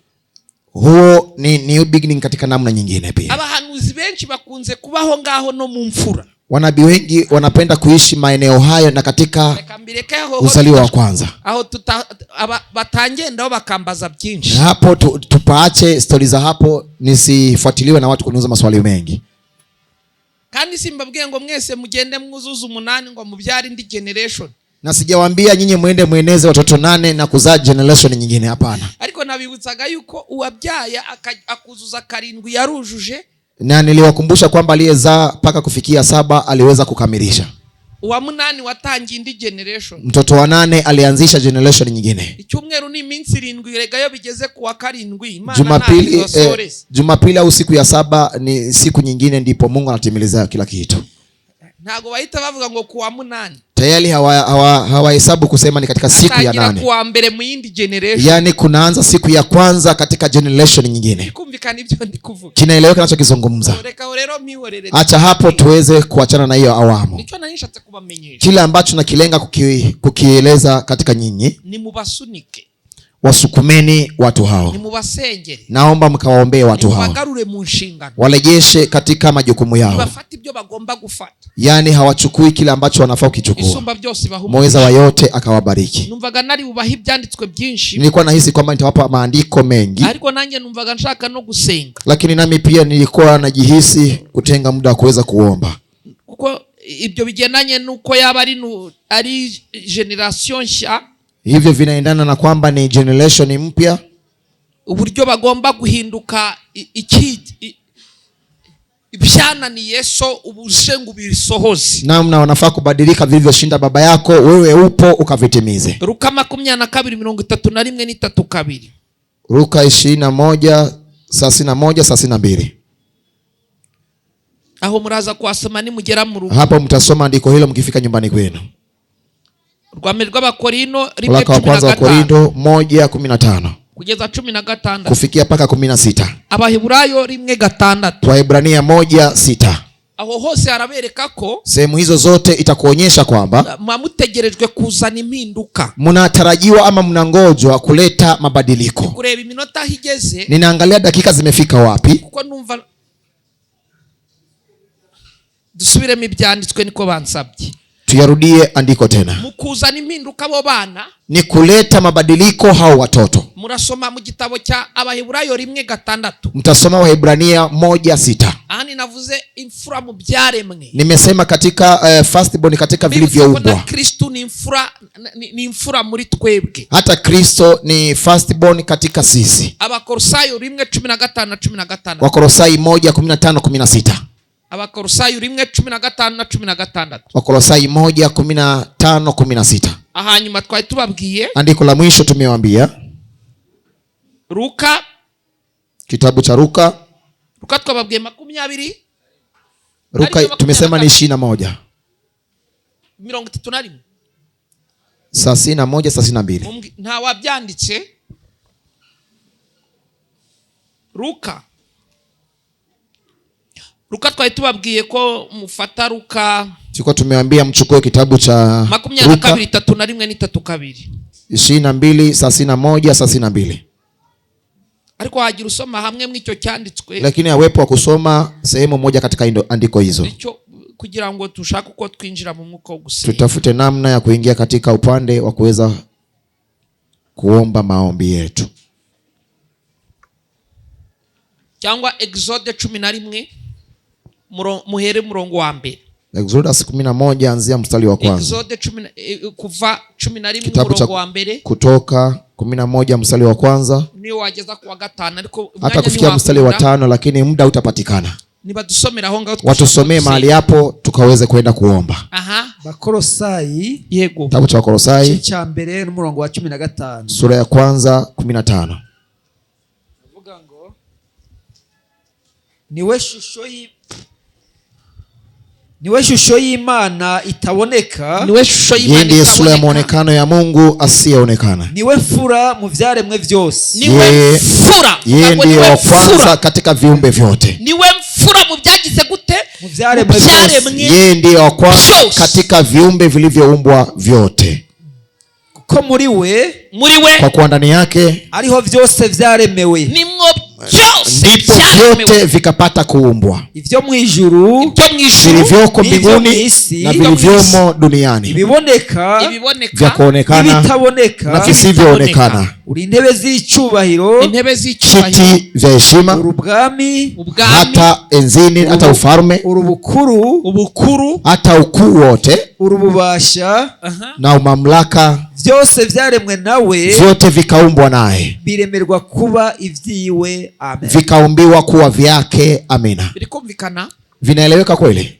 Huo ni new beginning katika namna nyingine pia. Abahanuzi benshi bakunze kubaho ngaho no mu mfura. Wanabii wengi wanapenda kuishi maeneo hayo na katika uzaliwa wa kwanza. Aho batangendaho bakambaza byinshi. Na hapo tupaache stori za hapo, nisifuatiliwe na watu kuniuza maswali mengi. Kandi simbabwiye ngo mwese mugende mwuzuza 8 ngo mubyare indi generation. Na sijawaambia nyinyi muende mueneze watoto 8 na kuzaa generation nyingine, hapana. Ariko nabibutsaga yuko uwabyaye akuzuza 7 yarujuje. Na niliwakumbusha kwamba aliyezaa mpaka kufikia 7 aliweza kukamilisha. Uwa 8 watangiye indi generation. Mtoto wa 8 alianzisha generation nyingine. Icyumweru ni iminsi 7 regayo bigeze ku wa 7. Imana Jumapili au siku ya 7 ni siku nyingine, ndipo Mungu anatimiliza kila kitu. Ntago bahita bavuga ngo ku wa 8. Tayari hawahesabu kusema ni katika siku ya 8. Ku wa mbere mu yindi generation. Yani kunaanza siku ya kwanza katika generation nyingine. Kumvikana ibyo ndi kuvuga. Kinaeleweka nachokizungumza? Acha hapo tuweze kuachana na hiyo awamu. Nicho nanishatse kubamenyesha. Kile ambacho nakilenga kukieleza katika nyinyi ni mubasunike. wasukumeni watu hao, nimubasengere, naomba mkawaombee watu hao, nimubagarure mu nshingano, warejeshe katika majukumu yao, bafate ibyo bagomba gufata. yani hawachukui kile ambacho wanafaa kukichukua. Isumba byose bahu, Muweza wa yote akawabariki. numvaga nari bubaha ibyanditswe byinshi, Nilikuwa nahisi kwamba nitawapa maandiko mengi, ariko nanjye numvaga nshaka no gusenga, lakini nami pia nilikuwa najihisi kutenga muda wa kuweza kuomba, kuko ibyo bigendanye nuko yaba ari generation nshya, hivyo vinaendana na kwamba ni generation mpya, uburyo bagomba guhinduka ibyananiye so ubujengu bisohoze, namna wanafaa kubadilika vilivyoshinda baba yako, wewe upo ukavitimize. Luka 22:31-32. Luka 21:31-32. Aho muraza kuhasoma nimugera mu rugo. Hapo mtasoma andiko hilo mkifika nyumbani kwenu. Rwambere rw'Abakorinto 1:15 kugeza 16 kufikia paka 16. Abaheburayo 1:6. Waebrania 1:6. Aho hose harabereka ko sehemu hizo zote itakuonyesha kwamba mwamutegerejwe kuzana impinduka, mnatarajiwa ama mnangojwa kuleta mabadiliko. kureba iminota higeze, ninaangalia dakika zimefika wapi, kuko numva dusubiremo ibyanditswe niko bansabye. Tuyarudie andiko tena. Mukuzana impinduka abo bana ni kuleta mabadiliko hao watoto. Murasoma mu gitabo cya Abaheburayo 1:6. Mtasoma Waebrania 1:6. Ahani navuze imfura mu byaremwe. Nimesema katika firstborn katika vilivyoumbwa. Kristo ni imfura muri twebwe. Hata Kristo ni firstborn katika sisi. Abakolosayo 1:15-16. Wakolosai 1:15-16. Abakolosayo 1:15-16. Wakolosai 1:15-16. Ahanyuma twari tubabwiye andiko la mwisho tumewaambia Luka, kitabu cha Luka twababwiye 20. Luka tumesema ni 21. 31. 31-32. Nta wabyanditse. Luka twari tubabwiye ko mufata Luka, tuko tumewaambia mchukue kitabu cha Luka 22:31-32. 22:31-32. Ariko hagira usoma hamwe mw'icyo cyanditswe, lakini awepo wa kusoma sehemu moja katika andiko hizo, kugira ngo tushake uko twinjira mu mwuka wo gusenga. Tutafute namna ya kuingia katika upande wa kuweza kuomba maombi yetu. Cyangwa Exode 11 muhere murongo wa mbere. Exodus 11 anzia mstari wa kwanza. Exode 10 kuva 11 murongo wa mbere. Kutoka 11 mstari wa kwanza. Niyo wageza kwa 5 ariko hata kufikia mstari wa 5, lakini muda utapatikana. Nibadusomera aho ngaho watusomee mahali hapo tukaweze kwenda kuomba. Bakolosai, yego, kitabu cha Wakolosai cha mbere n'umurongo wa 15. sura ya kwanza 15. Avuga ngo niwe shusho y'Imana itaboneka, yeye ndiye sura ya muonekano ya Mungu asiyeonekana, niwe fura mu vyaremwe vyose, yeye ndiye wa kwanza katika viumbe vyote, niwe mfura mu byagize gute, mu vyaremwe vyose, yeye ndiye wa kwanza katika viumbe vilivyoumbwa vyote, kuko muri we kwa kuwa ndani yake ariho vyose vyaremewe, ndipo vyote vikapata kuumbwa, ivyo mwijuru, vilivyoko mbinguni na vilivyomo duniani, ibiboneka, vya kuonekana na visivyoonekana, uri intebe z'icubahiro, kiti vya heshima, urubwami, hata enzini, hata ufalme, ubukuru, hata ukuu wote, urububasha na umamlaka, vyose vyaremwe nawe, vyote vikaumbwa naye, biremerwa kuba ivyiwe. Amen. Vikaumbiwa kuwa vyake. Amina. Vilikumvikana? Vinaeleweka kweli?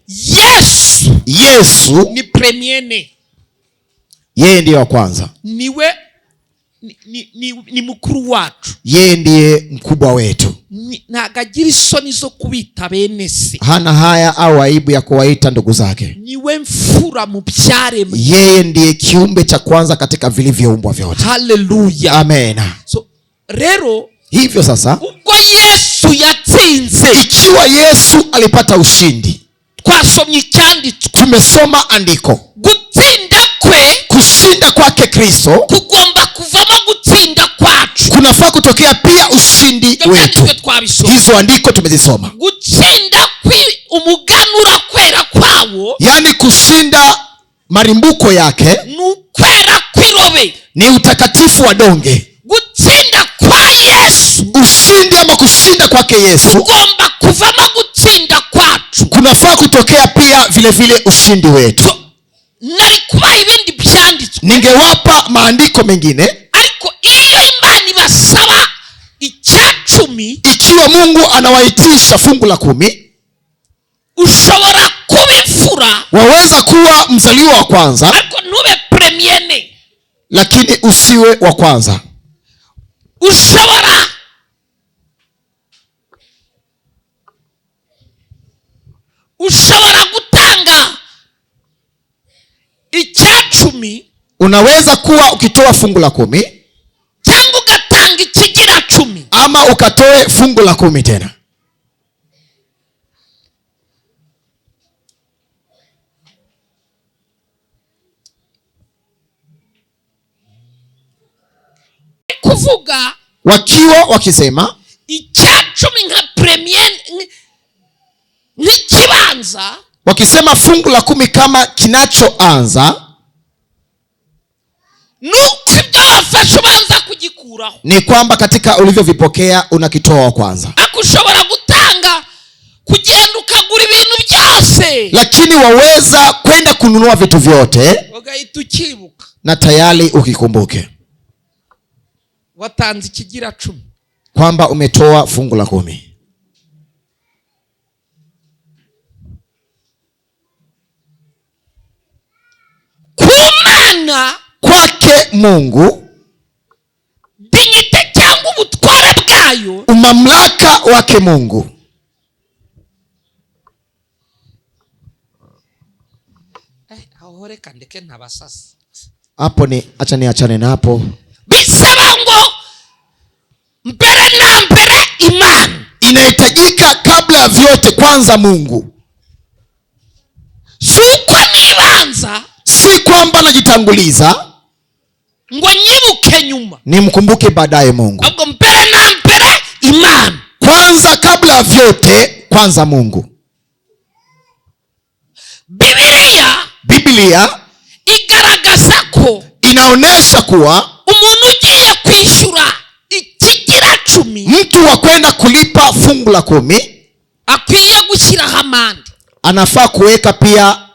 Yesu ni premiere, yeye ndiye wa kwanza, niwe ni mukuru wacu, yeye ndiye mkubwa wetu, ntagagira isoni zo kubita bene se, hana haya au aibu ya kuwaita ndugu zake, niwe mfura mu byaremwe, yeye ndiye kiumbe cha kwanza katika vilivyoumbwa vyote. Haleluya, amen. So rero hivyo sasa, ubwo Yesu yatsinze, ikiwa Yesu alipata ushindi, twasomye icyanditswe, tumesoma andiko, gutsinda kwe, kushinda kwake Kristo kugomba kuvamo gutsinda kwacu. kunafaa kutokea pia ushindi wetu. Hizo andiko tumezisoma. Gutsinda umuganura kwera kwawo, yani kushinda marimbuko yake, nukwera kwirobe, ni utakatifu wa donge. Gutsinda kwa Yesu, ushindi ama kushinda kwake Yesu, ugomba kuvamo gutsinda kwacu. Kunafaa kutokea pia vile vile ushindi wetu. Nari kubaha ibindi byanditswe, ningewapa maandiko mengine, ariko iyo Imana ibasaba icyacumi, ikiwa Mungu anawaitisha fungu la 10, ushobora kuba imfura, waweza kuwa mzaliwa wa kwanza, ariko ntube premiere, lakini usiwe wa kwanza. Ushobora gutanga icyacumi, unaweza kuwa ukitoa fungu la 10, cyangwa ugatanga ikigira 10, ama ukatoe fungu la 10 tena. Kuvuga wakiwa wakisema icyacumi nka premier, n'ikibanza, wakisema fungu la 10 kama kinachoanza, nuko ibyo wafashe ubanza kugikuraho, ni kwamba katika ulivyovipokea unakitoa wa kwanza. akushobora gutanga kugenda ukagura ibintu byose, lakini waweza kwenda kununua vitu vyote ugahita ukibuka na tayari ukikumbuke watanze ikigira 10, kwamba umetoa fungu la 10. Kumana kwake Mungu, dignite cyangwa ubutware bwayo, umamlaka wake Mungu. aho reka ndeke ntabasasa Hapo ni acha niachane na hapo. Bisaba ngo mbere na mbere Imana, inahitajika kabla ya vyote kwanza Mungu. suko nibanza, si kwamba najitanguliza ngo nyibuke nyuma, nimkumbuke baadaye Mungu. ahubwo mbere na mbere Imana, kwanza kabla ya vyote kwanza Mungu. Biblia igaragaza ko inaonesha kuwa umuntu ugiye kwishyura ikigira 10, mtu wa kwenda kulipa fungu la 10 akwiye gushyiraho amande, anafaa kuweka pia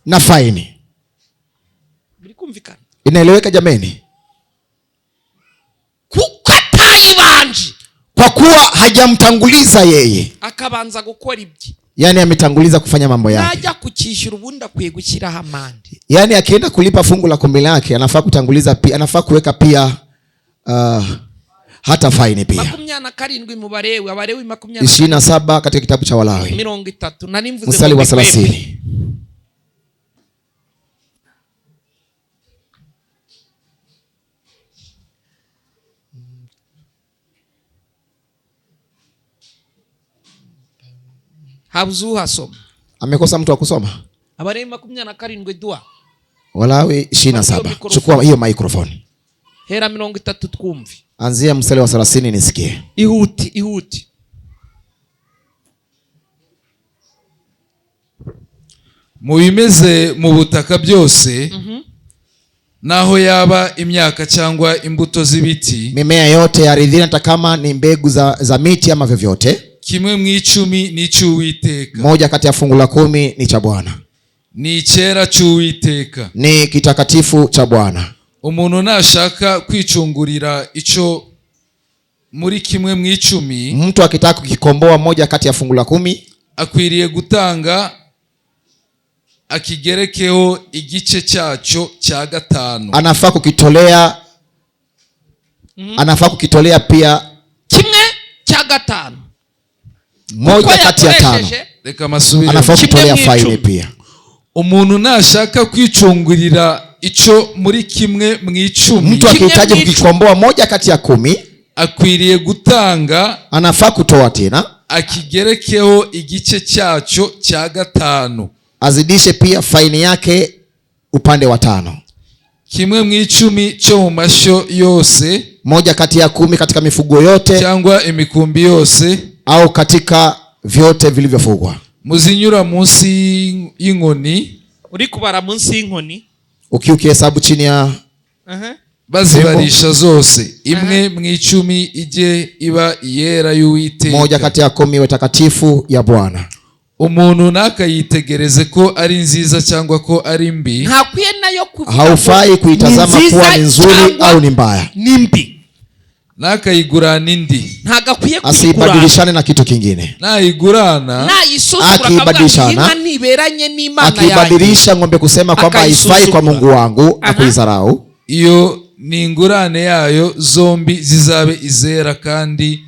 na faini. birikumvikana? Inaeleweka jameni? Kuko atayibanje, kwa kuwa hajamtanguliza yeye, akabanza gukora ibye, yani ametanguliza kufanya mambo yake. najya kukishyura ubundi akwiye gushyiraho amande, yani akienda kulipa fungu la 10 lake anafaa kutanguliza pia, anafaa kuweka pia hata faini pia. 27 mu Balewi, Abalewi 27 katika kitabu cha Walawi 30, na nimvuze mstari wa 30. Habuzu hasoma, amekosa mtu wa kusoma. Abalewi 27 dua, Walawi 27. Chukua hiyo microphone. hera 30 twumve. Anzia mstari wa 30 nisikie. Ihuti. Mu bimeze mu butaka byose, naho yaba imyaka cyangwa imbuto z'ibiti, mimea yote ya ardhini, hata kama ni mbegu za miti ama vyovyote, kimwe mu 10 ni cy'Uwiteka. moja kati ya fungu la 10 ni cha Bwana, ni icyera cy'Uwiteka, ni kitakatifu cha Bwana. Umuntu nashaka kwicungurira ico muri kimwe mu 10, mtu akitaka kukikomboa moja kati ya fungu la 10, akwiriye gutanga akigerekeho igice cyacho cya 5. anafaa kukitolea pia kimwe cya 5, moja kati ya 5. Reka masubire, anafaa kutolea faini pia. Umuntu nashaka kwicungurira ico muri kimwe mu 10, mtu akihitaji kukikomboa moja kati ya 10, akwiriye gutanga, anafaa kutoa tena akigerekeho igice cyacho cya 5, azidishe pia faini yake upande wa 5. kimwe mu icumi cyo mu mashyo yose, moja kati ya 10 katika mifugo yote, cyangwa imikumbi yose, au katika vyote vilivyofugwa. muzinyura munsi y'inkoni, uri kubara munsi y'inkoni, ukihesabu chini ya bazibarisha zose, imwe mu icumi ije iba iyera y'Uwiteka, moja kati ya 10 iwe takatifu ya Bwana. Umuntu nakayitegereze ko ari nziza cyangwa ko ari mbi. ntakwiye nayo kuvuga, haufai kuitazama kuwa ni nzuri au ni mbaya, ni mbi. Nakayigurana indi, ntagakwiye asibadilishane na kitu kingine. Nayigurana, akibadilishana, ntiberanye n'Imana yawe, akibadilisha ng'ombe kusema kwamba haifai kwa Mungu wangu na kuizarau, iyo ni ingurane yayo, zombi zizabe izera kandi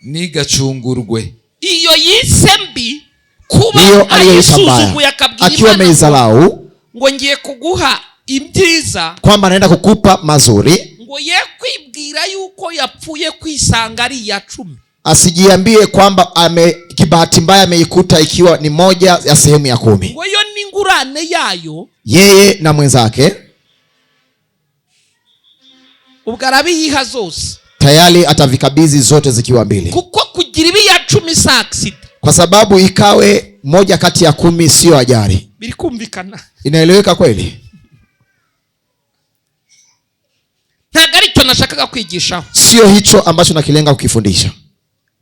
nigacungurwe. iyo yise mbi, kuba hiyo aliyoita mbaya, akiwa ameizarau, ngo ngiye kuguha ibyiza, kwamba anaenda kukupa mazuri, ngo ye kwibwira yuko yapfuye kwisanga ari iya 10. asijiambie kwamba kibahati mbaya ameikuta ikiwa ni moja ya sehemu ya 10. ngo yo ni ngurane yayo, yeye na mwenzake ubwo arabiyiha zose, tayari atavikabidhi zote zikiwa 2, kuko kugira ibi ya 10 si accident, kwa sababu ikawe moja kati ya 10 sio ajali. biri kumvikana? Inaeleweka kweli? ntabwo ari cyo nashakaga kwigisha, sio hicho ambacho nakilenga kukifundisha,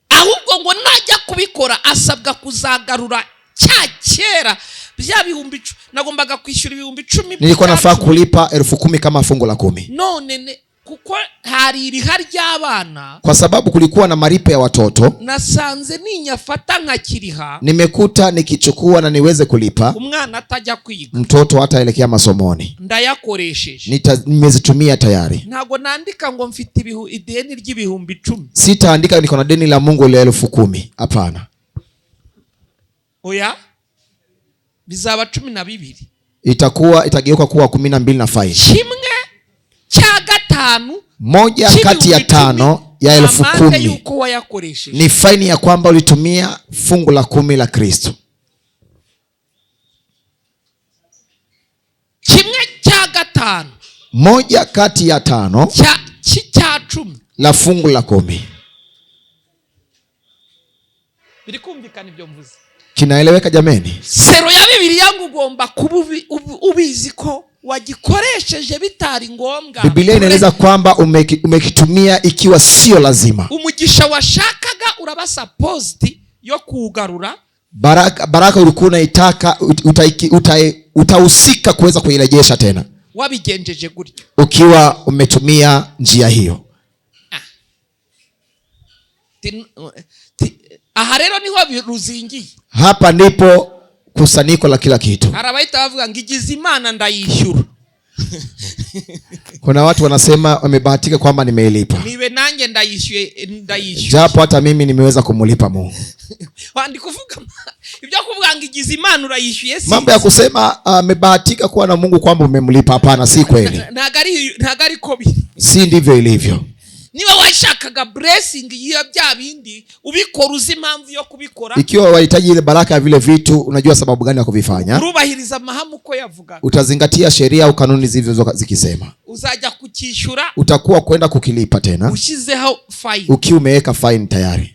ahubwo ngo najya kubikora asabwa kuzagarura cya kera bya bihumbi 10. nagombaga kwishyura ibihumbi 10, nilikuwa nafaa kulipa 10,000 kama fungu la 10, none kuko hari iriha ry'abana, kwa sababu kulikuwa na malipo ya watoto. nasanze ninyafata nkakiriha, nimekuta nikichukua na niweze kulipa, umwana atajya kwiga, mtoto hataelekea masomoni, ndayakoresheje, nimezitumia tayari. ntago nandika ngo mfite ideni ry'ibihumbi 10, sitaandika niko na deni la Mungu la 10,000. Hapana, oya, bizaba 12, itageuka kuwa 12 na faini. kimwe cha 5, moja kati ya 5 ya 10,000 ni faini ya kwamba ulitumia fungu la 10 la Kristo. kimwe cha 5, moja kati ya 5 cha 10 la fungu la 10. biri kumvikana ibyo mvuze? Kinaeleweka jameni? Sero ya Bibiliya yangu ugomba kuba ubizi ko wagikoresheje bitari ngombwa. Biblia inaeleza kwamba umekitumia ikiwa sio lazima. Umugisha washakaga uraba supposed yo kuugarura. Baraka ulikuwa unaitaka, utahusika kuweza kuirejesha tena, wabigenjeje gutyo ukiwa umetumia njia hiyo. Aha rero niho ruzingiye. Hapa ndipo kusaniko la kila kitu. Arabaita bavuga ngo igize Imana ndayishyura. Kuna watu wanasema wamebahatika kwamba nimeilipa. Niwe nanjye ndayishyuye. Japo hata mimi nimeweza kumulipa Mungu. Wandi kuvuga ibyo kuvuga ngo igize Imana urayishyuye si. Mambo ya kusema amebahatika kuwa na Mungu kwamba umemlipa, hapana, si kweli. Ntagari kobi. Si ndivyo ilivyo. Niba washakaga blessing ya bya bindi ubikora uzi impamvu yo kubikora. Ikiwa wahitaji ile baraka ya vile vitu, unajua sababu gani ya kuvifanya. Urubahiriza mahamu ko yavuga. Utazingatia sheria au kanuni zilivyo zikisema. Uzajya kukishyura. Utakuwa kwenda kukilipa tena. Ushizeho fine. Ukiwa umeweka fine tayari.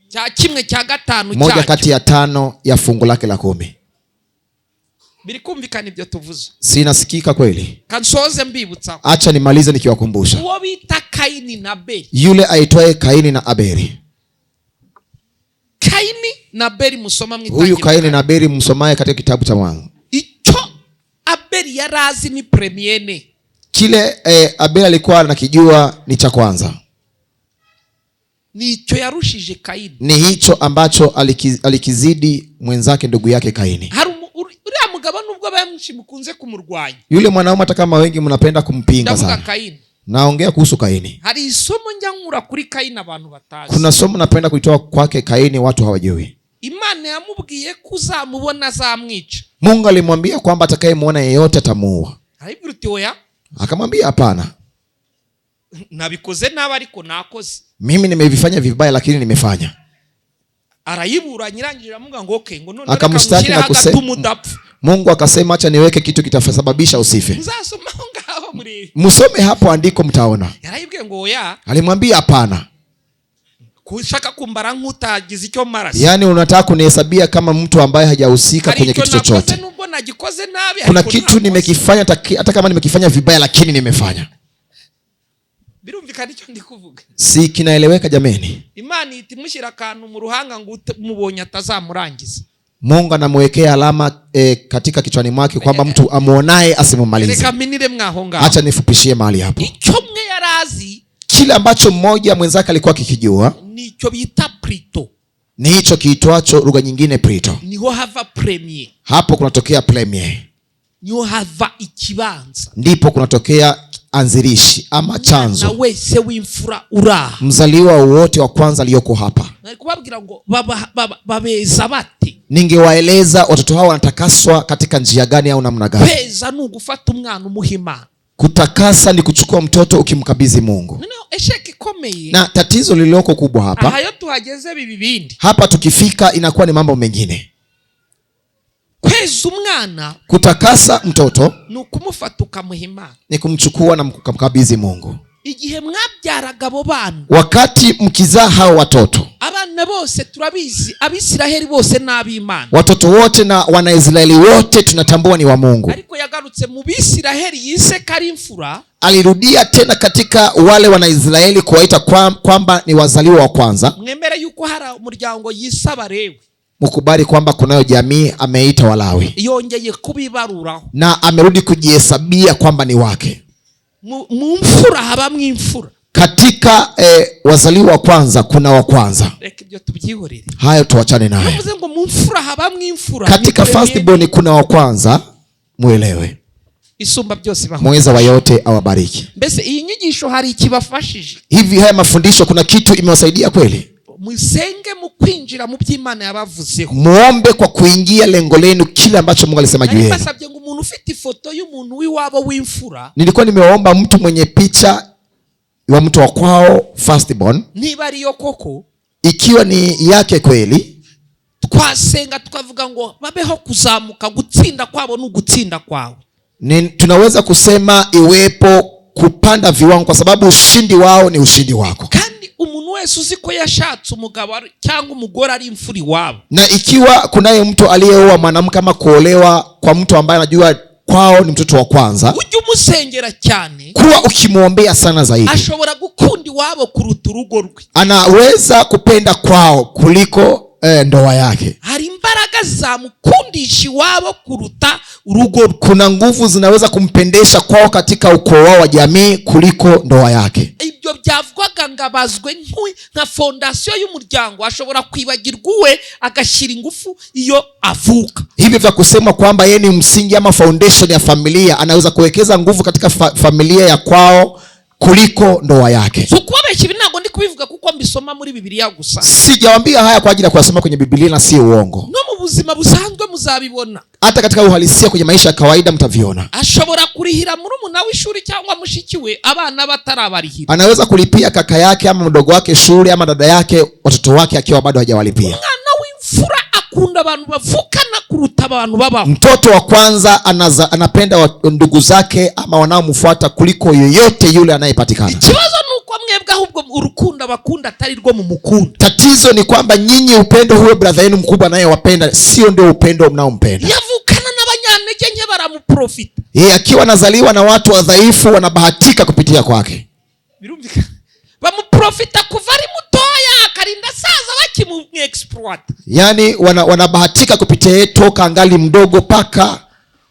Cha kimwe cha 5 moja kati ya 5 ya fungu lake la 10. Biri kumvikana ibyo tuvuze. Sinasikika kweli? Kansoze mbibutsa. Acha nimalize nikiwakumbusha. Uwo bita Kaini na Abeli. Yule aitwaye Kaini na Abeli. Kaini na Abeli musoma mwitangira. Huyu Kaini na Abeli msomaye katika kitabu cha Mwanzo. Icyo Abeli yarazi ni premiere. Kile Abeli alikuwa anakijua ni cha kwanza. Ni icyo yarushije Kaini. Ni hicho ambacho alikizidi mwenzake ndugu yake Kaini. Uriya mugabo nubwo bamwishi mukunze kumurwanya. Yule mwanaume hata kama wengi mnapenda kumpinga sana. Kaini. Naongea kuhusu Kaini. Hari isomo njya nkura kuri Kaini abantu batazi. Kuna somo napenda kuitoa kwake Kaini watu hawajui. Imana yamubwiye kuzamubona zamwica. Mungu alimwambia kwamba atakayemuona yeyote atamuua. Aribirutiya. Akamwambia hapana. Nabikoze nabi ariko nakoze. Mimi nimevifanya vibaya lakini nimefanya. Arayibura nyirangije amuga ngo okay ngo none akamstaki na kusema Mungu akasema acha niweke kitu kitasababisha usife. Uzasoma ngaho Musome hapo andiko mtaona. Yarayibwiye ngo oya. Alimwambia hapana. Kushaka kumbara nk'utagize icyo marasi. Yani unataka kunihesabia kama mtu ambaye hajahusika kwenye kitu chochote. Kuna kitu nimekifanya hata kama nimekifanya vibaya lakini nimefanya. Birumvikana icyo ndi kuvuga. Si kinaeleweka jameni? Imana itimushira akantu mu ruhanga ngo mubonye atazamurangiza. Mungu anamwekea alama katika kichwani mwake kwamba mtu amuonaye asimumalize. Reka minire mwahonga. Acha nifupishie mahali hapo. Icyo mwe yarazi, kile ambacho mmoja mwenzake alikuwa akikijua, nicho bita prito. Ni hicho kiitwacho lugha nyingine prito. Niho hava premier. Hapo kunatokea premier. Niho hava ikibanza. Ndipo kunatokea anzilishi ama chanzo. Na wese w'imfura ura. Mzaliwa wote wa kwanza aliyoko hapa. Kubabwira ngo babeza bate. Ningewaeleza watoto hao wanatakaswa katika njia gani au namna gani. Beza ni ugufata umwana umuhima. Kutakasa ni kuchukua mtoto ukimkabidhi Mungu. Na tatizo lililoko kubwa hapa, hapa tukifika inakuwa ni mambo mengine. Kutakasa mtoto ni kumchukua na kumkabidhi Mungu. Wakati mkizaa hao watoto, watoto wote na Wanaisraeli wote tunatambua ni wa Mungu. Alirudia tena katika wale Wanaisraeli kuwaita kwamba ni wazaliwa wa kwanza. Mukubali kwamba kunayo jamii ameita Walawi. Na amerudi kujihesabia kwamba ni wake. Katika wazaliwa wa kwanza kuna wa kwanza. Hayo tuachane nayo. Katika firstborn kuna wa kwanza, muelewe. Mweza wa yote awabariki. Hivi haya mafundisho kuna kitu imewasaidia kweli? Muombe kwa kuingia lengo lenu kile ambacho Mungu alisema juu yenu. Nilikuwa nimeomba mtu mwenye picha wa mtu wa kwao firstborn. Ikiwa ni yake kweli, twasenga tukavuga ngo babeho kuzamuka gutsinda kwabo n'ugutsinda kwawe. Tunaweza kusema iwepo kupanda viwango kwa sababu ushindi wao ni ushindi wako. Kandi umuntu wese uziko yashatse umugabo cyangwa umugore ari imfuri wabo. Na ikiwa kunaye mtu aliyeoa mwanamke ama kuolewa kwa mtu ambaye anajua kwao ni mtoto wa kwanza, ujye umusengera cyane, kuwa ukimuombea sana zaidi, ashobora gukundi wabo kuruta urugo rwe. Anaweza kupenda kwao kuliko ndoa yake. Hari imbaraga zamukundisha wabo kuruta urugo. Kuna nguvu zinaweza kumpendesha kwao katika ukoo wao wa jamii kuliko ndoa yake. Ibyo byavugwaga ngabazwe nka fondation y'umuryango, ashobora kwibagirwa uwe agashira ingufu iyo avuka. Hivi vya kusema kwamba yeye ni msingi ama foundation ya familia, anaweza kuwekeza nguvu katika familia ya kwao kuliko ndoa yake. So kubabeshya ibi ntago ndi kubivuga kuko mbisoma muri Biblia gusa. Sijawaambia haya kwa ajili ya kuyasoma kwenye Biblia na si uongo. No mu buzima busanzwe muzabibona. Hata katika uhalisia kwenye maisha ya kawaida mtaviona. Ashobora kurihira murumuna w'ishuri cyangwa mushikiwe abana batarabarihira. Anaweza kulipia kaka yake ama mdogo wake shule ama dada yake watoto wake akiwa bado hajawalipia. Mwana w'imfura akunda abantu bavukana kuruta abantu babaho. Mtoto wa kwanza anapenda ndugu zake ama wanaomfuata kuliko yoyote yule anayepatikana. Ikibazo nuko mwebwe ahubwo urukunda bakunda atari rwo mu mukunda. Tatizo ni kwamba nyinyi upendo huo brother yenu mkubwa naye wapenda sio ndio upendo mnaompenda. Yavukana n'abanyantege nke baramuprofita. Yeye akiwa anazaliwa na watu wadhaifu wanabahatika kupitia kwake. Birumvikana. Bamuprofita kuva ari mutoya akarinda saza bakimu-exploit. Yani wanabahatika kupitia toka angali mdogo paka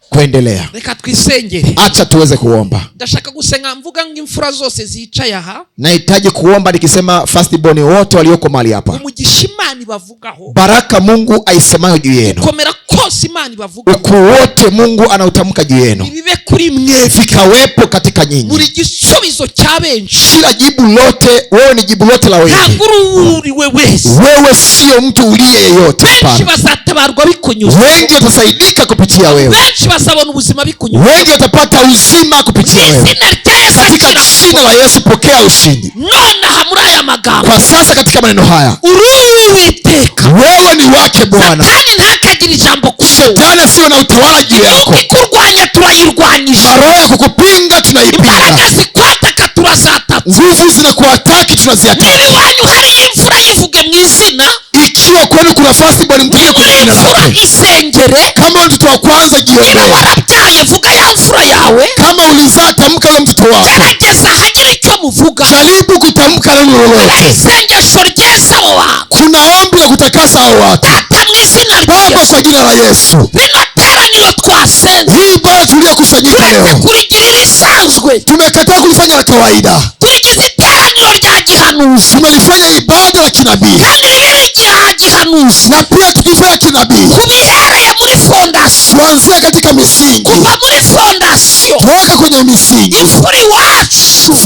kuendelea. Reka twisengere. Acha tuweze kuomba. Ndashaka gusenga mvuga ng'imfura zose zicaye aha. Nahitaji kuomba nikisema firstborn wote walioko mahali hapa. Umugisha Imana bavugaho. Baraka Mungu aisemayo juu yenu. Komera kose Imana bavugaho. Ukuu wote Mungu anautamka juu yenu. Ibibe kuri mwe vikawepo katika nyinyi. Buri gisubizo cya benshi. Kila jibu lote, wewe ni jibu lote la wengi. Ntagururiwe wese. Wewe sio mtu uliye yeyote. Benshi bazatabarwa bikunyuze. Wengi watasaidika kupitia wewe. Benshi bazabona ubuzima bikunyuze. Wengi watapata uzima kupitia wewe. Katika jina la Yesu pokea ushindi. Nona muri aya magambo. Kwa sasa katika maneno haya. Uruwiteka. Wewe ni wake Bwana. Satani ntakagira ijambo kuso. Shetani asiwe na utawala juu yako. Ikurwanya turayirwanyisha. Roho ya kukupinga tunaipinga. imbaraga zikwataka turazataka. Nguvu zinakuataki tunaziataka. niba iwanyu hari imfura yivuge mu izina. Ikiwa kwenu kuna fasi bali mtaje kwa jina lake. Isengere. Kama mtoto wa kwanza jiombe. niba warabyaye vuga ya mfura yawe. Kama ulizaa tamka na mtoto wako. gerageza hagira icyo muvuga. Jaribu kutamka neno lolote. isengesho ryeza abo bantu. Kuna ombi la kutakasa hao watu. Data mu izina Baba kwa jina la Yesu. rino teraniro twasenze. Hii ibada tuliyokusanyika leo. kurigirira isanzwe. Tumekataa kulifanya la kawaida. turigize iteraniro rya gihanuzi. Tumelifanya ibada la kinabii. kandi ririgira gihanuzi. Na pia tukifanya kinabii. kubihereye muri fondasiyo. Kuanzia katika misingi. kuva muri fondasiyo. Toka kwenye misingi. imfura iwacu.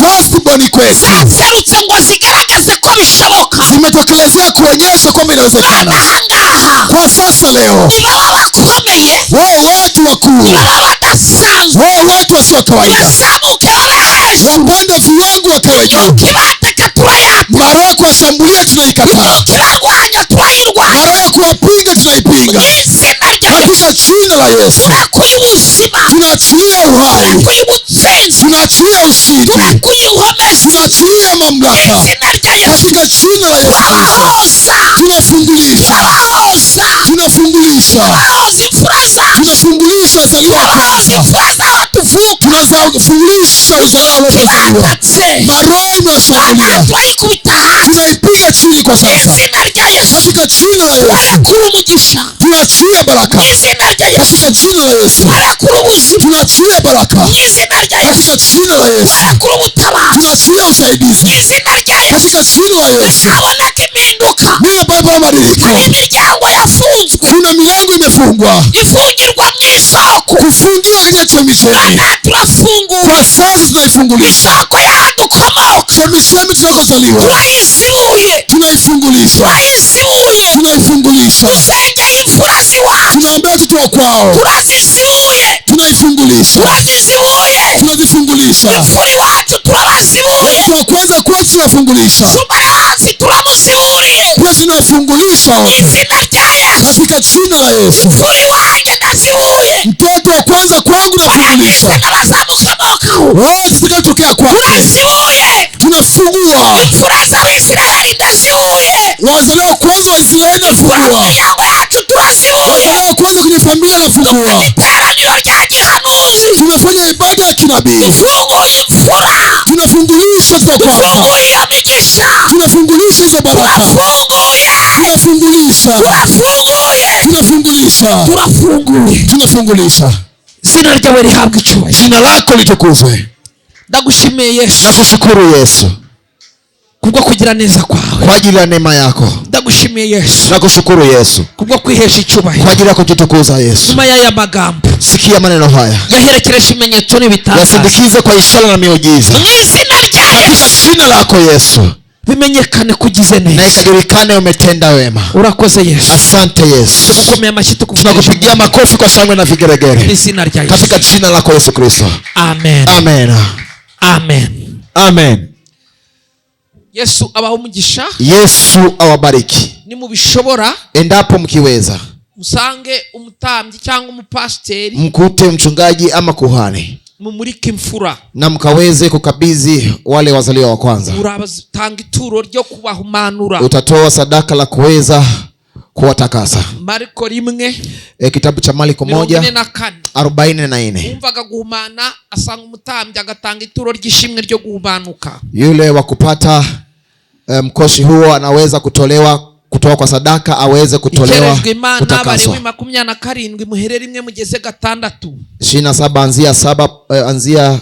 Fasi boni kwetu. zaserutse ngo zigaragaze ko bishoboka. Zimetokelezea kuonyesha kwamba inawezekana. ahangaha. Kwa sasa leo. niba bakomeye. Wao watu wakuu. niba badasanzwe. Wao watu wasio kawaida. bazamuke babe hejuru. Wapande viwango wakawe juu. kibateka turayata. Mara ya kuwashambulia tunaikataa. kibarwanya turayirwanya. Mara ya kuwapinga tunaipinga. izina rya Katika jina la Yesu. turakuye ubuzima. Tunaachilia uhai. turakuye ubutsinzi. Tunaachilia ushindi. turakuye inkomezi. Tunaachilia mamlaka. izina rya yesu. Katika jina la Yesu. turahoza. Tunafungulisha. turahoza. Tunafungulisha. turahoza imfura zacu. Tunafungulisha wazaliwa wa turahoza kwanza. imfura z'abatuvuka. Tunafungulisha wazaliwa waliozaliwa. kibatatse. Maroho imewashambulia. turayikubita hasi. Tunaipiga chini kwa sasa. izina rya yesu. Katika jina la Yesu. turakura umugisha. Tunaachia baraka. izina rya yesu. Katika jina la Yesu. turakura ubuzima. Tunaachia baraka. izina rya yesu. Katika jina la Yesu. turakura ubutabazi. Tunaachia usaidizi. izina rya yesu. Katika jina la Yesu. haboneka impinduka. Nina palipo mabadiliko. hari imiryango yafunzwe. Kuna milango imefungwa. ifungirwa mu isoko. Kufungiwa katika chemichemi. nta turafungura. Kwa sasa tunaifungulisha. isoko y'ahantu ukomoka. Chemichemi tunakozaliwa. turayisibuye. Tunaifungulisha. turayisibuye. Tunaifungulisha. dusengeye imfura z'iwacu. Tunaombea watoto wa kwao. turazisibuye. Tunaifungulisha. turazisibuye. Tunazifungulisha. imfura iwacu turabazibuye. Kwa kwanza kwetu tunafungulisha. tubahanzi turamusiburiye. Pia tunafungulisha wote. izina rya yesu. Katika jina la Yesu. imfura iwanjye ndazibuye. Mtoto wa kwanza kwangu nafungulisha. n'abazamukomokaho. Wote tutakayotokea kwako. turazibuye. Tunafungua. imfura z'abisirayeli ndazibuye. Wazaliwa kwanza wa Israeli nafungua. imiryango yacu turazibuye. Wazaliwa kwanza kwenye familia nafungua. iteraniro rya gihanuzi. Tunafanya ibada ya kinabii. ifunguye imfura. Tunafungulisha kutoka kwako. ifunguye iyo migisha. Tunafungulisha hizo baraka. turafunguye. Tunafungulisha. turafunguye. Tunafungulisha. turafunguye. Tunafungulisha. izina ryawe rihabwa icyubahiro. Jina lako litukuzwe. ndagushimiye yesu. Nakushukuru Yesu kubwo kugira neza kwawe. kwa ajili ya neema yako. ndagushimiye yesu. Nakushukuru Yesu kubwo kwihesha icyubahiro. kwa ajili ya kujitukuza Yesu. nyuma y'aya magambo Sikia maneno haya. yaherekeresha ibimenyetso n'ibitangaza. Yasindikize kwa ishara na miujiza. mu izina rya Katika yesu jina lako Yesu. bimenyekane kugize Na neza. ikajulikane umetenda wema. urakoze yesu. Asante Yesu. tugukomeye amashyi tukuvugisha Tunakupigia makofi kwa shangwe na mu vigeregere. izina rya yesu. Katika jina lako Yesu Kristo. amen. Amen. amen. Amen. yesu abaho umugisha. Yesu awabariki. nimubishobora Endapo mkiweza, musange umutambyi cyangwa umupasiteri. mkute mchungaji ama kuhani mumurike imfura. na mkaweze kukabidhi wale wazaliwa wa kwanza. urabatanga ituro ryo kubahumanura. Utatoa sadaka la kuweza kuwatakasa. mariko 1 Kitabu cha Marko 1:44. wumvaga guhumana asanga umutambyi agatanga ituro ry'ishimwe ryo guhumanuka. Yule wa kupata mkoshi huo anaweza kutoa kwa sadaka, aweze kutolewa ikerejwe imana. kutakaswa. Balewi 27 muhere rimwe mugeze 6. 27 anzia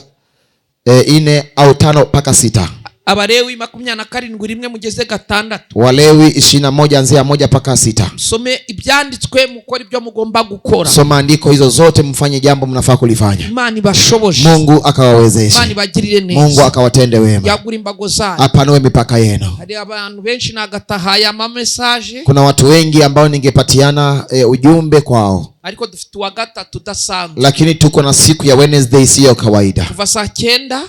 4 au 5 mpaka 6. Abalewi 27 rimwe mugeze 6. Walewi 21 anzia 1 mpaka 6. Some ibyanditswe mukora ibyo mugomba gukora. Soma andiko hizo zote, mfanye jambo mnafaa kulifanya. Imana ibashoboje. Mungu akawawezeshe. Imana ibagirire neza. Mungu akawatende wema. yagura imbago zanyu. Apanue mipaka yenu. hari abantu benshi nagatahaye ama message. Kuna watu wengi ambao ningepatiana ujumbe kwao, ariko dufite wa gatatu dasanzwe. lakini tuko na siku ya Wednesday siyo kawaida. kuva saa 9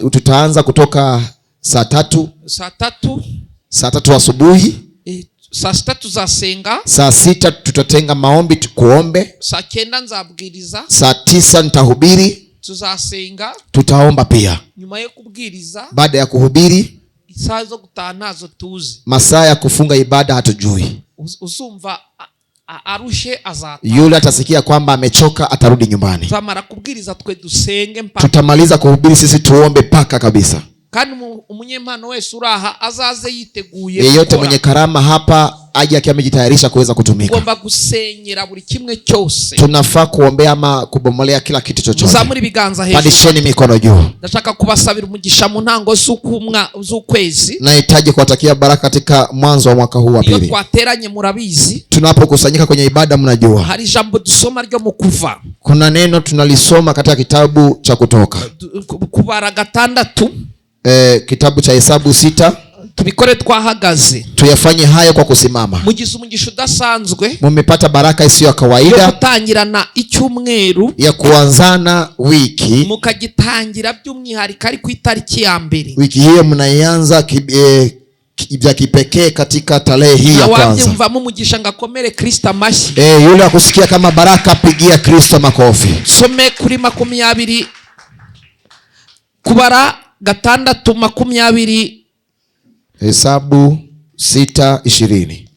tutaanza kutoka saa 3 asubuhi. saa 6 tuzasenga. Saa 6 tutatenga maombi tukuombe. saa 9 nzabwiriza. Saa 9 nitahubiri. tuzasenga, tutaomba pia. Nyuma yo kubwiriza, baada ya kuhubiri, isaa zo gutaha ntazo tuzi, masaa ya kufunga ibada hatujui. Uzumva arushe azataha, yule atasikia kwamba amechoka atarudi nyumbani. Tutamara kubwiriza twe dusenge mpaka, tutamaliza kuhubiri sisi tuombe paka kabisa. Kandi umunyempano wese uraha azaze yiteguye. Yeyote mwenye karama hapa aje akiwa amejitayarisha kuweza kutumika. Tugomba gusenyera buri kimwe cyose. Tunafaa kuombea ama kubomolea kila kitu chochote. Muzamuri biganza hejuru. Padisheni mikono juu. Ndashaka kubasabira umugisha mu ntango z'ukwezi. Nahitaji kuwatakia baraka katika mwanzo wa mwaka huu wa pili. Iyo twateranye murabizi. Tunapokusanyika kwenye ibada mnajua. Hari jambo dusoma ryo mu Kuva. Kuna neno tunalisoma katika kitabu cha Kutoka. Kubara 6. Kitabu cha Hesabu 6. Tubikore twahagaze. Tuyafanye hayo kwa kusimama. Mugize umugisha udasanzwe. Mumepata baraka isiyo ya kawaida. Yo gutangirana icyumweru. Ya kuanzana wiki. Mukagitangira by'umwihariko ari ku itariki ya mbere. Wiki hiyo mnaianza vya kipekee katika tarehe hii ya kwanza. Wabyumvamo umugisha ngakomere Kristo amashi. Yule akusikia kama baraka pigia Kristo makofi. Some kuri 20 kubara 6:20. Hesabu 6:20.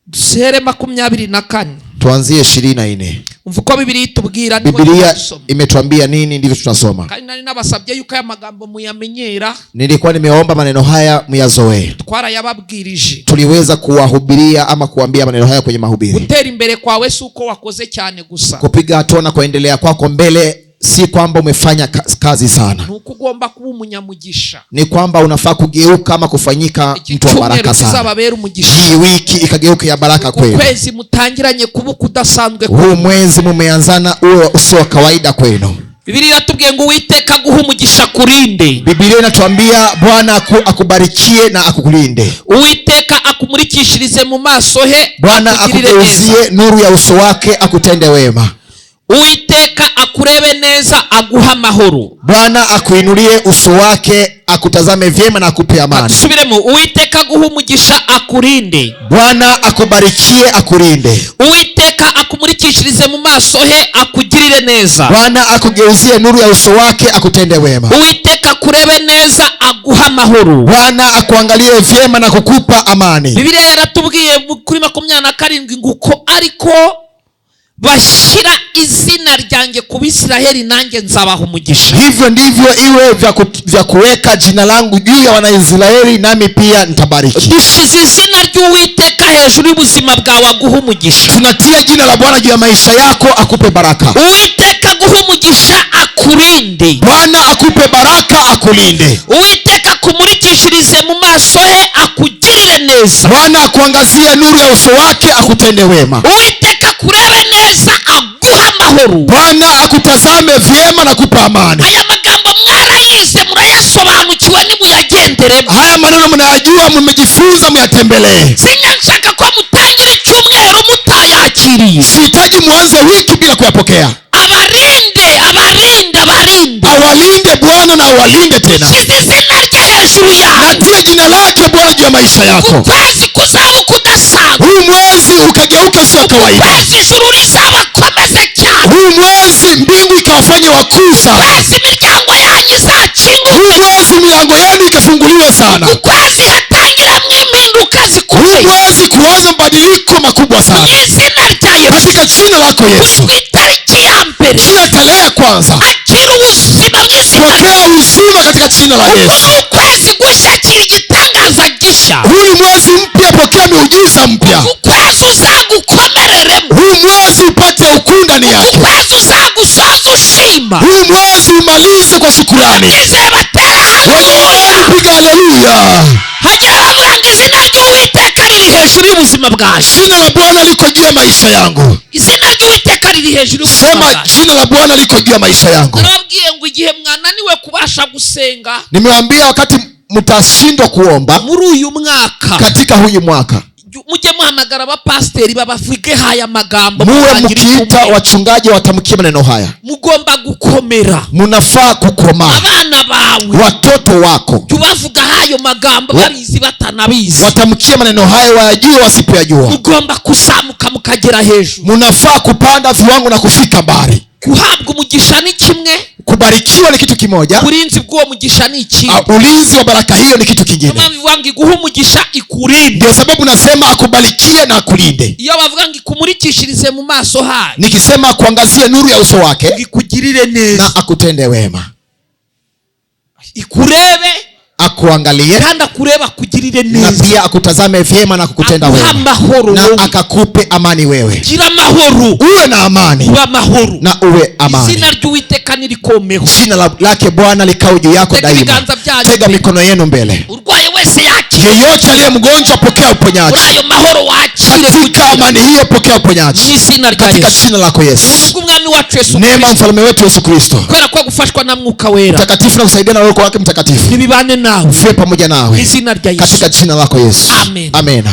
Dusere 24. Tuanzie 24. Mvuko Biblia itubwira ni Biblia imetuambia nini ndivyo tunasoma. Kandi nani nabasabye yuko aya magambo muyamenyera. Nilikuwa nimeomba maneno haya muyazoee. Twara yababwirije. Tuliweza kuwahubiria ama kuambia maneno haya kwenye mahubiri. Gutera imbere kwawe suko wakoze cyane gusa. Kupiga hatua na kuendelea kwako mbele si kwamba umefanya kazi sana. Nukugomba kuba umunyamugisha. Ni kwamba unafaa kugeuka ama kufanyika mtu wa baraka sana. Hii wiki ikageuka ya baraka kwenu. Kwezi mutangiranye kuba kudasanzwe. Huu mwezi mumeanzana uwe usio kawaida kwenu. Biblia inatubwiye ngo Uwiteka guha umugisha kurinde. Biblia inatuambia Bwana akubarikie na akukulinde. Uwiteka akumurikishirize mu maso he. Bwana akugeuzie nuru ya uso wake akutende wema. Uwiteka akurebe neza aguha amahoro. Bwana akuinulie uso wake akutazame vyema na akupe amani. Tusubiremo. Uwiteka guha umugisha akurinde. Bwana akubarikie akurinde. Uwiteka akumurikishirize mu maso he akugirire neza. Bwana akugeuzie nuru ya uso wake akutende wema. Uwiteka akurebe neza aguha amahoro. Bwana akuangalie vyema na kukupa amani. Biblia yaratubwiye kuri 27 nguko ariko bashira izina ryanjye ku Bisiraheli nanjye nzabaha umugisha. Hivyo ndivyo iwe vya kuweka jina langu juu ya Wanaisraeli nami pia nitabariki. Dushize izina ry'Uwiteka hejuru y'ubuzima bwawe aguha umugisha. Tunatia jina la Bwana juu ya maisha yako akupe baraka. Uwiteka aguha umugisha akurinde. Bwana akupe baraka akulinde. Uwiteka akumurikishirize mu maso he akugirire neza. Bwana akuangazie nuru ya uso wake akutende wema. Uwiteka akurebe neza aguha amahoro. Bwana akutazame vyema na kupa amani. Aya magambo mwarayize murayasobanukiwe nimuyagenderemo. Haya maneno mnayajua mmejifunza muyatembelee. Sinyanshaka ko mutangira icyumweru mutayakiriye. Sihitaji muanze wiki bila kuyapokea. Awalinde Bwana na awalinde tena. Natia jina lake Bwana juu ya maisha yako. Ukwezi kuzaba kudasanzwe. Huu mwezi ukageuka sio kawaida. Ukwezi ijuru lizabakomeze cyane. Huu mwezi mbingu ikawafanya wakuu sana. Ukwezi imiryango yanyu izakinguka. Huu mwezi milango yenu ikafunguliwa sana. Ukwezi hatangira impinduka zikomeye. Huu mwezi kuanza mabadiliko makubwa sana. Izina rya Yesu. Katika jina lako Yesu. Ku itariki ya mbere. Kila tarehe ya kwanza. Akira ubuzima bw'izina. Pokea uzima katika jina la Yesu. Ukwezi gushakira igitangaza gisha. Huu mwezi mpya pokea miujiza mpya. Ukwezi uzagukomereremo. Huu mwezi upate ukuu ndani yake. Ukwezi uzagusoza ushima. Huu mwezi umalize kwa shukrani. Izere batera haleluya. Piga haleluya. Hagera bamuranga izina ry'Uwiteka riri hejuru y'ubuzima bwawe. Jina la Bwana liko juu ya maisha yangu. Izina ry'Uwiteka riri hejuru y'ubuzima bwawe. Sema jina la Bwana liko juu ya maisha yangu. Narabwiye ngo igihe mwananiwe kubasha gusenga. Nimewaambia wakati mtashindwa kuomba muri uyu mwaka. Katika huyu mwaka. Mujye muhamagara abapasiteri babavuge haya magambo. Muwe mkiita wachungaji watamkie maneno haya. Mugomba gukomera. Munafaa kukoma. Abana bawe. Watoto wako. Tubavuga hayo magambo barizi batanabizi. Watamkie maneno hayo wayajue wasipoyajua. Mugomba kusamuka mukagera hejuru. Munafaa kupanda viwango na kufika mbali. Kuhabwa umugisha ni kimwe. kubarikiwa ni kitu kimoja, uburinzi bw'uwo mugisha ni ikindi. Ulinzi wa baraka hiyo ni kitu kingine. Kama vivangi guha umugisha ikurinde. Ndio sababu nasema akubarikie na akulinde. Iyo bavuga ikumurikishirize mu maso hayo, nikisema kuangazie nuru ya uso wake, ikugirire neza na akutende wema, ikurebe akuangalie kandi akureba kugirire neza, na pia akutazame vyema na kukutenda wema, na akakupe amani. Wewe gira mahoro, uwe na amani, uwe mahoro, na uwe amani. Izina ry'Uwiteka nirikomeho, jina lake Bwana likao juu yako daima. Tega mikono yenu mbele. Urwaye wese yakire, yeyote aliye mgonjwa pokea uponyaji. Urayo mahoro wakire, katika amani hiyo pokea uponyaji katika jina lako Yesu. Neema mfalme wetu Yesu Kristo, kwera kwa gufashwa na mwuka wera mtakatifu na kusaidia na roho wake mtakatifu, nibibane nawe, uwe pamoja nawe katika jina lako Yesu. Amen. Amen.